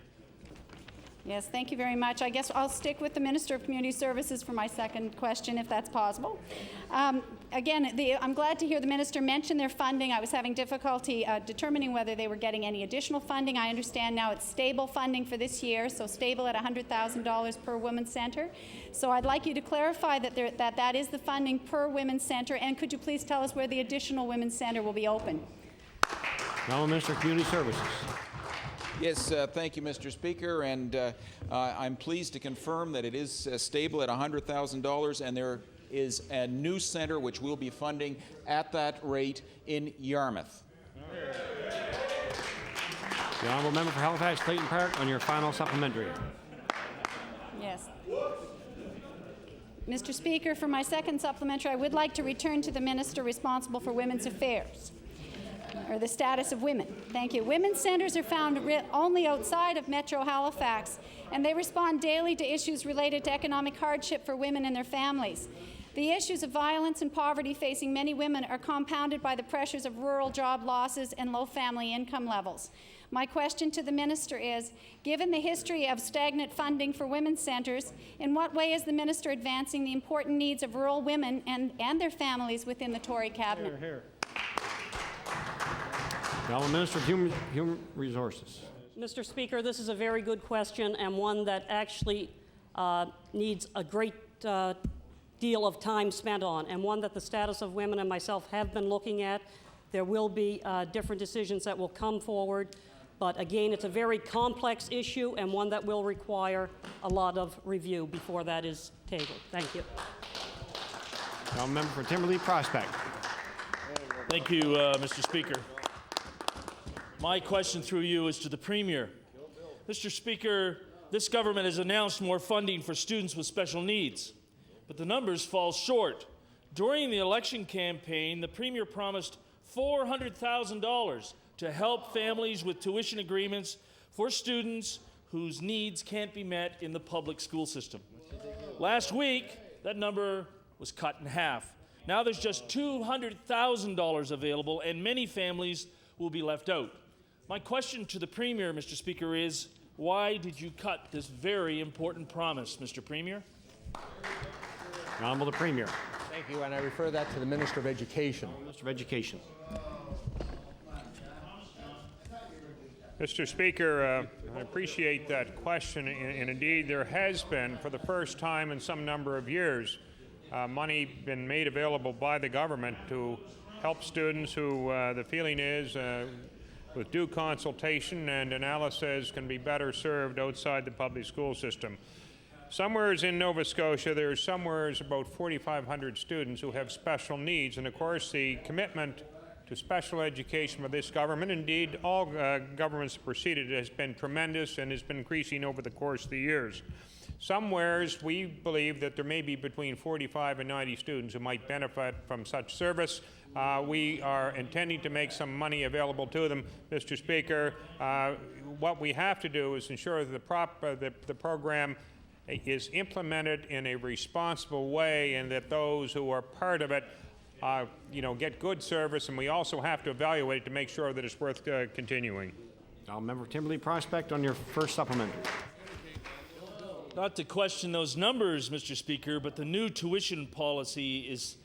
Yes, thank you very much. I guess I'll stick with the Minister of Community Services for my second question, if that's possible. Again, I'm glad to hear the Minister mention their funding. I was having difficulty determining whether they were getting any additional funding. I understand now it's stable funding for this year, so stable at $100,000 per women's centre. So I'd like you to clarify that is the funding per women's centre, and could you please tell us where the additional women's centre will be open? Now, Minister of Community Services. Yes, thank you, Mr. Speaker, and I'm pleased to confirm that it is stable at $100,000, and there is a new centre which we'll be funding at that rate in Yarmouth. The honourable member for Halifax Clayton Park on your final supplementary. Yes. Mr. Speaker, for my second supplementary, I would like to return to the Minister responsible for Women's Affairs. or the status of women. Thank you. Women's centres are found only outside of Metro Halifax, and they respond daily to issues related to economic hardship for women and their families. The issues of violence and poverty facing many women are compounded by the pressures of rural job losses and low family income levels. My question to the Minister is, given the history of stagnant funding for women's centres, in what way is the Minister advancing the important needs of rural women and their families within the Tory Cabinet? Here, here. Now, the Minister of Human Resources. Mr. Speaker, this is a very good question and one that actually needs a great deal of time spent on, and one that the status of women and myself have been looking at. There will be different decisions that will come forward, but again, it's a very complex issue and one that will require a lot of review before that is tabled. Thank you. Now, member for Timberlea Prospect. Thank you, Mr. Speaker. My question through you is to the Premier. Mr. Speaker, this government has announced more funding for students with special needs, but the numbers fall short. During the election campaign, the Premier promised $400,000 to help families with tuition agreements for students whose needs can't be met in the public school system. Last week, that number was cut in half. Now there's just $200,000 available, and many families will be left out. My question to the Premier, Mr. Speaker, is why did you cut this very important promise, Mr. Premier? Honourable the Premier. Thank you, and I refer that to the Minister of Education. Minister of Education. Mr. Speaker, I appreciate that question, and indeed there has been, for the first time in some number of years, money been made available by the government to help students who the feeling is with due consultation and analysis can be better served outside the public school system. Somewheres in Nova Scotia, there's somewheres about 4,500 students who have special needs, and of course the commitment to special education for this government, indeed all governments that preceded it, has been tremendous and has been increasing over the course of the years. Somewheres we believe that there may be between 45 and 90 students who might benefit from such service. We are intending to make some money available to them, Mr. Speaker. What we have to do is ensure that the program is implemented in a responsible way, and that those who are part of it get good service, and we also have to evaluate it to make sure that it's worth continuing. Now, member Timberlea Prospect on your first supplementary. Not to question those numbers, Mr. Speaker, but the new tuition policy is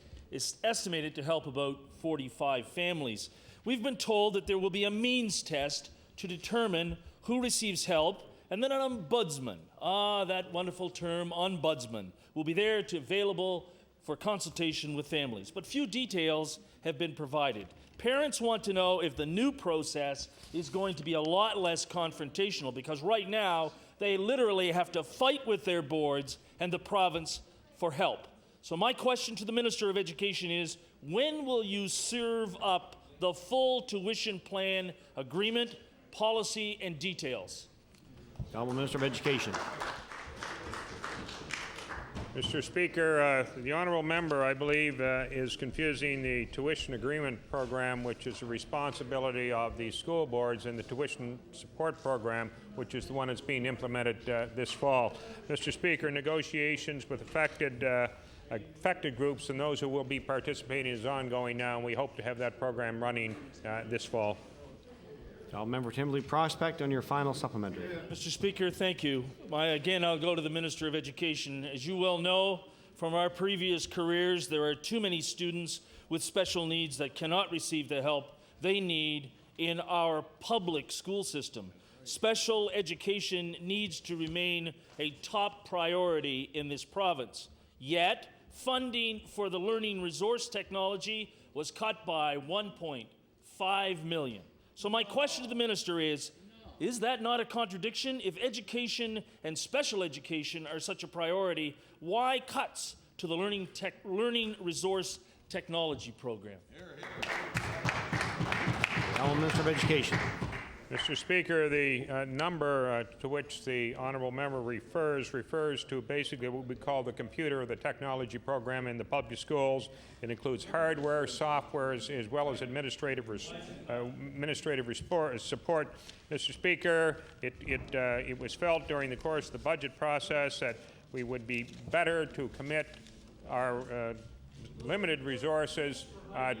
estimated to help about 45 families. We've been told that there will be a means test to determine who receives help, and then an ombudsman, that wonderful term, ombudsman, will be there available for consultation with families. But few details have been provided. Parents want to know if the new process is going to be a lot less confrontational, because right now they literally have to fight with their boards and the province for help. So my question to the Minister of Education is, when will you serve up the full tuition plan agreement, policy, and details? Honourable Minister of Education. Mr. Speaker, the honourable member, I believe, is confusing the tuition agreement program, which is the responsibility of the school boards, and the tuition support program, which is the one that's being implemented this fall. Mr. Speaker, negotiations with affected groups and those who will be participating is ongoing now, and we hope to have that program running this fall. Member Timberlea Prospect on your final supplementary. Mr. Speaker, thank you. Again, I'll go to the Minister of Education. As you well know from our previous careers, there are too many students with special needs that cannot receive the help they need in our public school system. Special education needs to remain a top priority in this province. Yet, funding for the learning resource technology was cut by $1.5 million. So my question to the Minister is that not a contradiction? If education and special education are such a priority, why cuts to the learning resource technology program? Minister of Education. Mr. Speaker, the number to which the honourable member refers to basically what we call the computer or the technology program in the public schools. It includes hardware, software, as well as administrative support. Mr. Speaker, it was felt during the course of the budget process that we would be better to commit our limited resources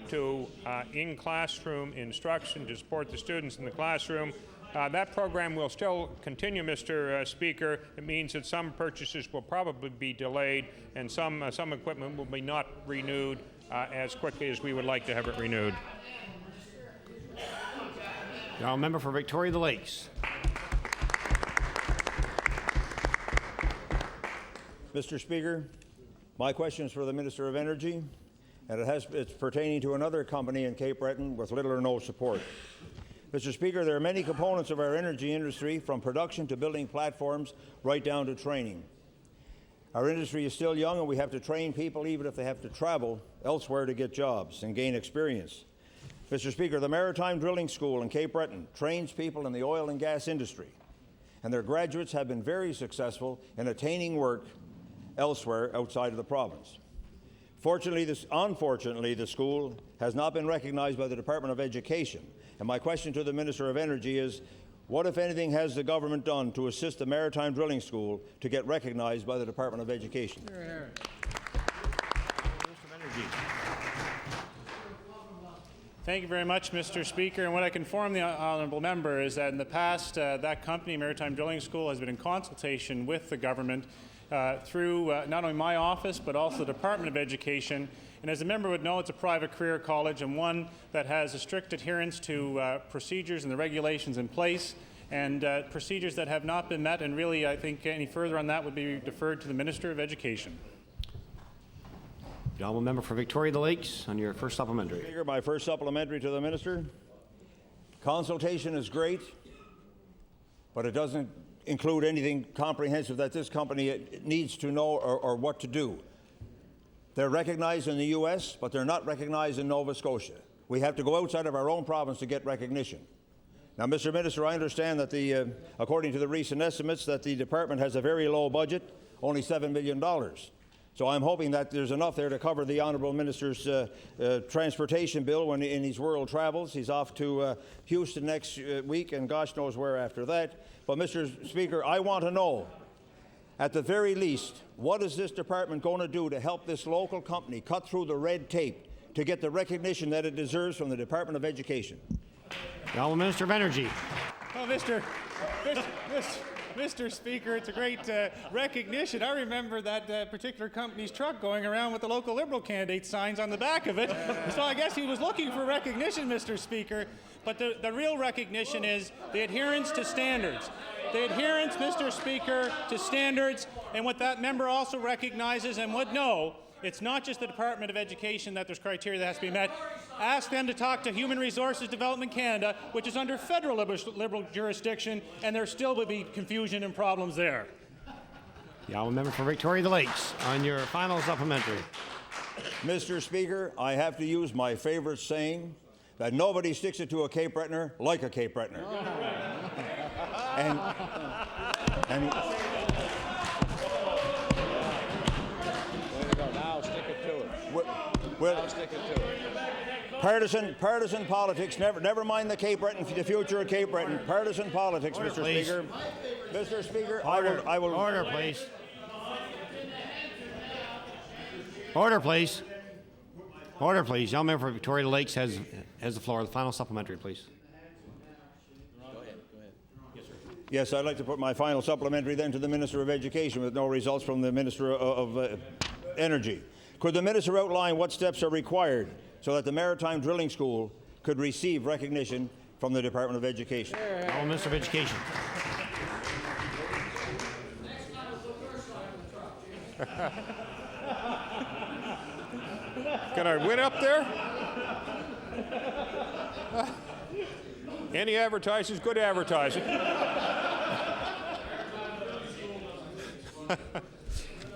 to in-classroom instruction to support the students in the classroom. That program will still continue, Mr. Speaker. It means that some purchases will probably be delayed and some equipment will be not renewed as quickly as we would like to have it renewed. Now, member for Victoria the Lakes. Mr. Speaker, my question is for the Minister of Energy, and it's pertaining to another company in Cape Breton with little or no support. Mr. Speaker, there are many components of our energy industry, from production to building platforms, right down to training. Our industry is still young, and we have to train people even if they have to travel elsewhere to get jobs and gain experience. Mr. Speaker, the Maritime Drilling School in Cape Breton trains people in the oil and gas industry, and their graduates have been very successful in attaining work elsewhere outside of the province. Unfortunately, the school has not been recognized by the Department of Education. And my question to the Minister of Energy is, what, if anything, has the government done to assist the Maritime Drilling School to get recognized by the Department of Education? Thank you very much, Mr. Speaker. And what I can inform the honourable member is that in the past, that company, Maritime Drilling School, has been in consultation with the government through not only my office but also the Department of Education. And as the member would know, it's a private career college and one that has a strict adherence to procedures and the regulations in place, and procedures that have not been met. And really, I think any further on that would be deferred to the Minister of Education. The honourable member for Victoria the Lakes on your first supplementary. Speaker, my first supplementary to the Minister. Consultation is great, but it doesn't include anything comprehensive that this company needs to know or what to do. They're recognized in the U.S., but they're not recognized in Nova Scotia. We have to go outside of our own province to get recognition. Now, Mr. Minister, I understand that according to the recent estimates, that the department has a very low budget, only $7 million. So I'm hoping that there's enough there to cover the Honourable Minister's transportation bill when in his world travels. He's off to Houston next week and gosh knows where after that. But, Mr. Speaker, I want to know, at the very least, what is this department going to do to help this local company cut through the red tape to get the recognition that it deserves from the Department of Education? The Honourable Minister of Energy. Well, Mr. Speaker, it's a great recognition. I remember that particular company's truck going around with the local Liberal candidate signs on the back of it. So I guess he was looking for recognition, Mr. Speaker. But the real recognition is the adherence to standards. The adherence, Mr. Speaker, to standards. And what that member also recognizes and would know, it's not just the Department of Education that there's criteria that has to be met. Ask them to talk to Human Resources Development Canada, which is under federal Liberal jurisdiction, and there still would be confusion and problems there. The honourable member for Victoria the Lakes on your final supplementary. Mr. Speaker, I have to use my favorite saying that nobody sticks it to a Cape Bretoner like a Cape Bretoner. And Now stick it to it. well, Now stick it to it. Partisan politics, never mind the Cape Breton, the future of Cape Breton. Partisan politics, Order, Mr. please. Speaker. Mr. Speaker, I will. Order, please. Order, please. Order, please. Young member for Victoria Lakes has the floor. The final supplementary, please. Go ahead. Yes, I'd like to put my final supplementary then to the Minister of Education with no results from the Minister of Energy. Could the Minister outline what steps are required so that the Maritime Drilling School could receive recognition from the Department of Education? Honourable Minister of Education. Can I win up there? Any advertising is good advertising.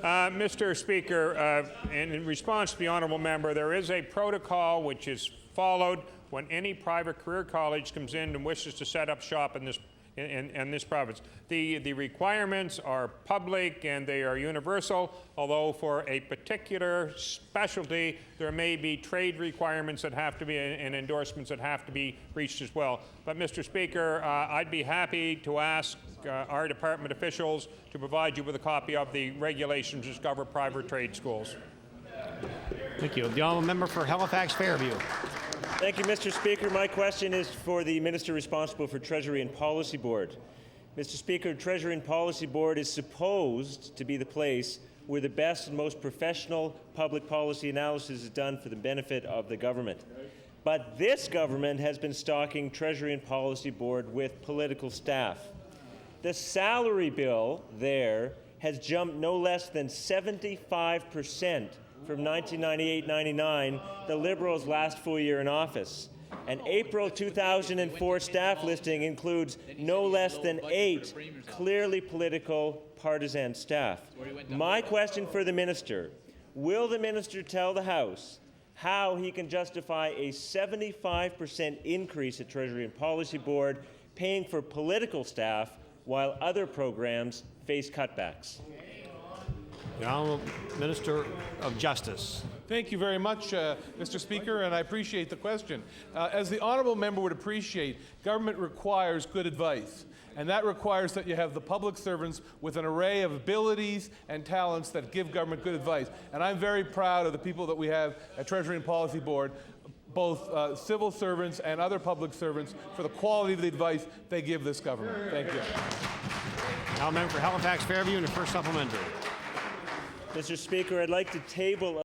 Mr. Speaker, in response to the honourable member, there is a protocol which is followed when any private career college comes in and wishes to set up shop in this province. The requirements are public and they are universal, although for a particular specialty there may be trade requirements that have to be and endorsements that have to be reached as well. But Mr. Speaker, I'd be happy to ask our department officials to provide you with a copy of the regulations that cover private trade schools. Thank you. The honourable member for Halifax Fairview. Thank you, Mr. Speaker. My question is for the Minister responsible for Treasury and Policy Board. Mr. Speaker, Treasury and Policy Board is supposed to be the place where the best and most professional public policy analysis is done for the benefit of the government. But this government has been stocking Treasury and Policy Board with political staff. The salary bill there has jumped no less than 75% from 1998-99, the Liberals' last full year in office. An April 2004 staff listing includes no less than 8 clearly political partisan staff. My question for the minister, will the minister tell the House how he can justify a 75% increase at Treasury and Policy Board paying for political staff while other programs face cutbacks? The Honourable Minister of Justice. Thank you very much, Mr. Speaker, and I appreciate the question. As the honourable member would appreciate, government requires good advice, and that requires that you have the public servants with an array of abilities and talents that give government good advice. And I'm very proud of the people that we have at Treasury and Policy Board, both civil servants and other public servants, for the quality of the advice they give this government. Thank you. Now, member for Halifax Fairview and the first supplementary. Mr. Speaker, I'd like to table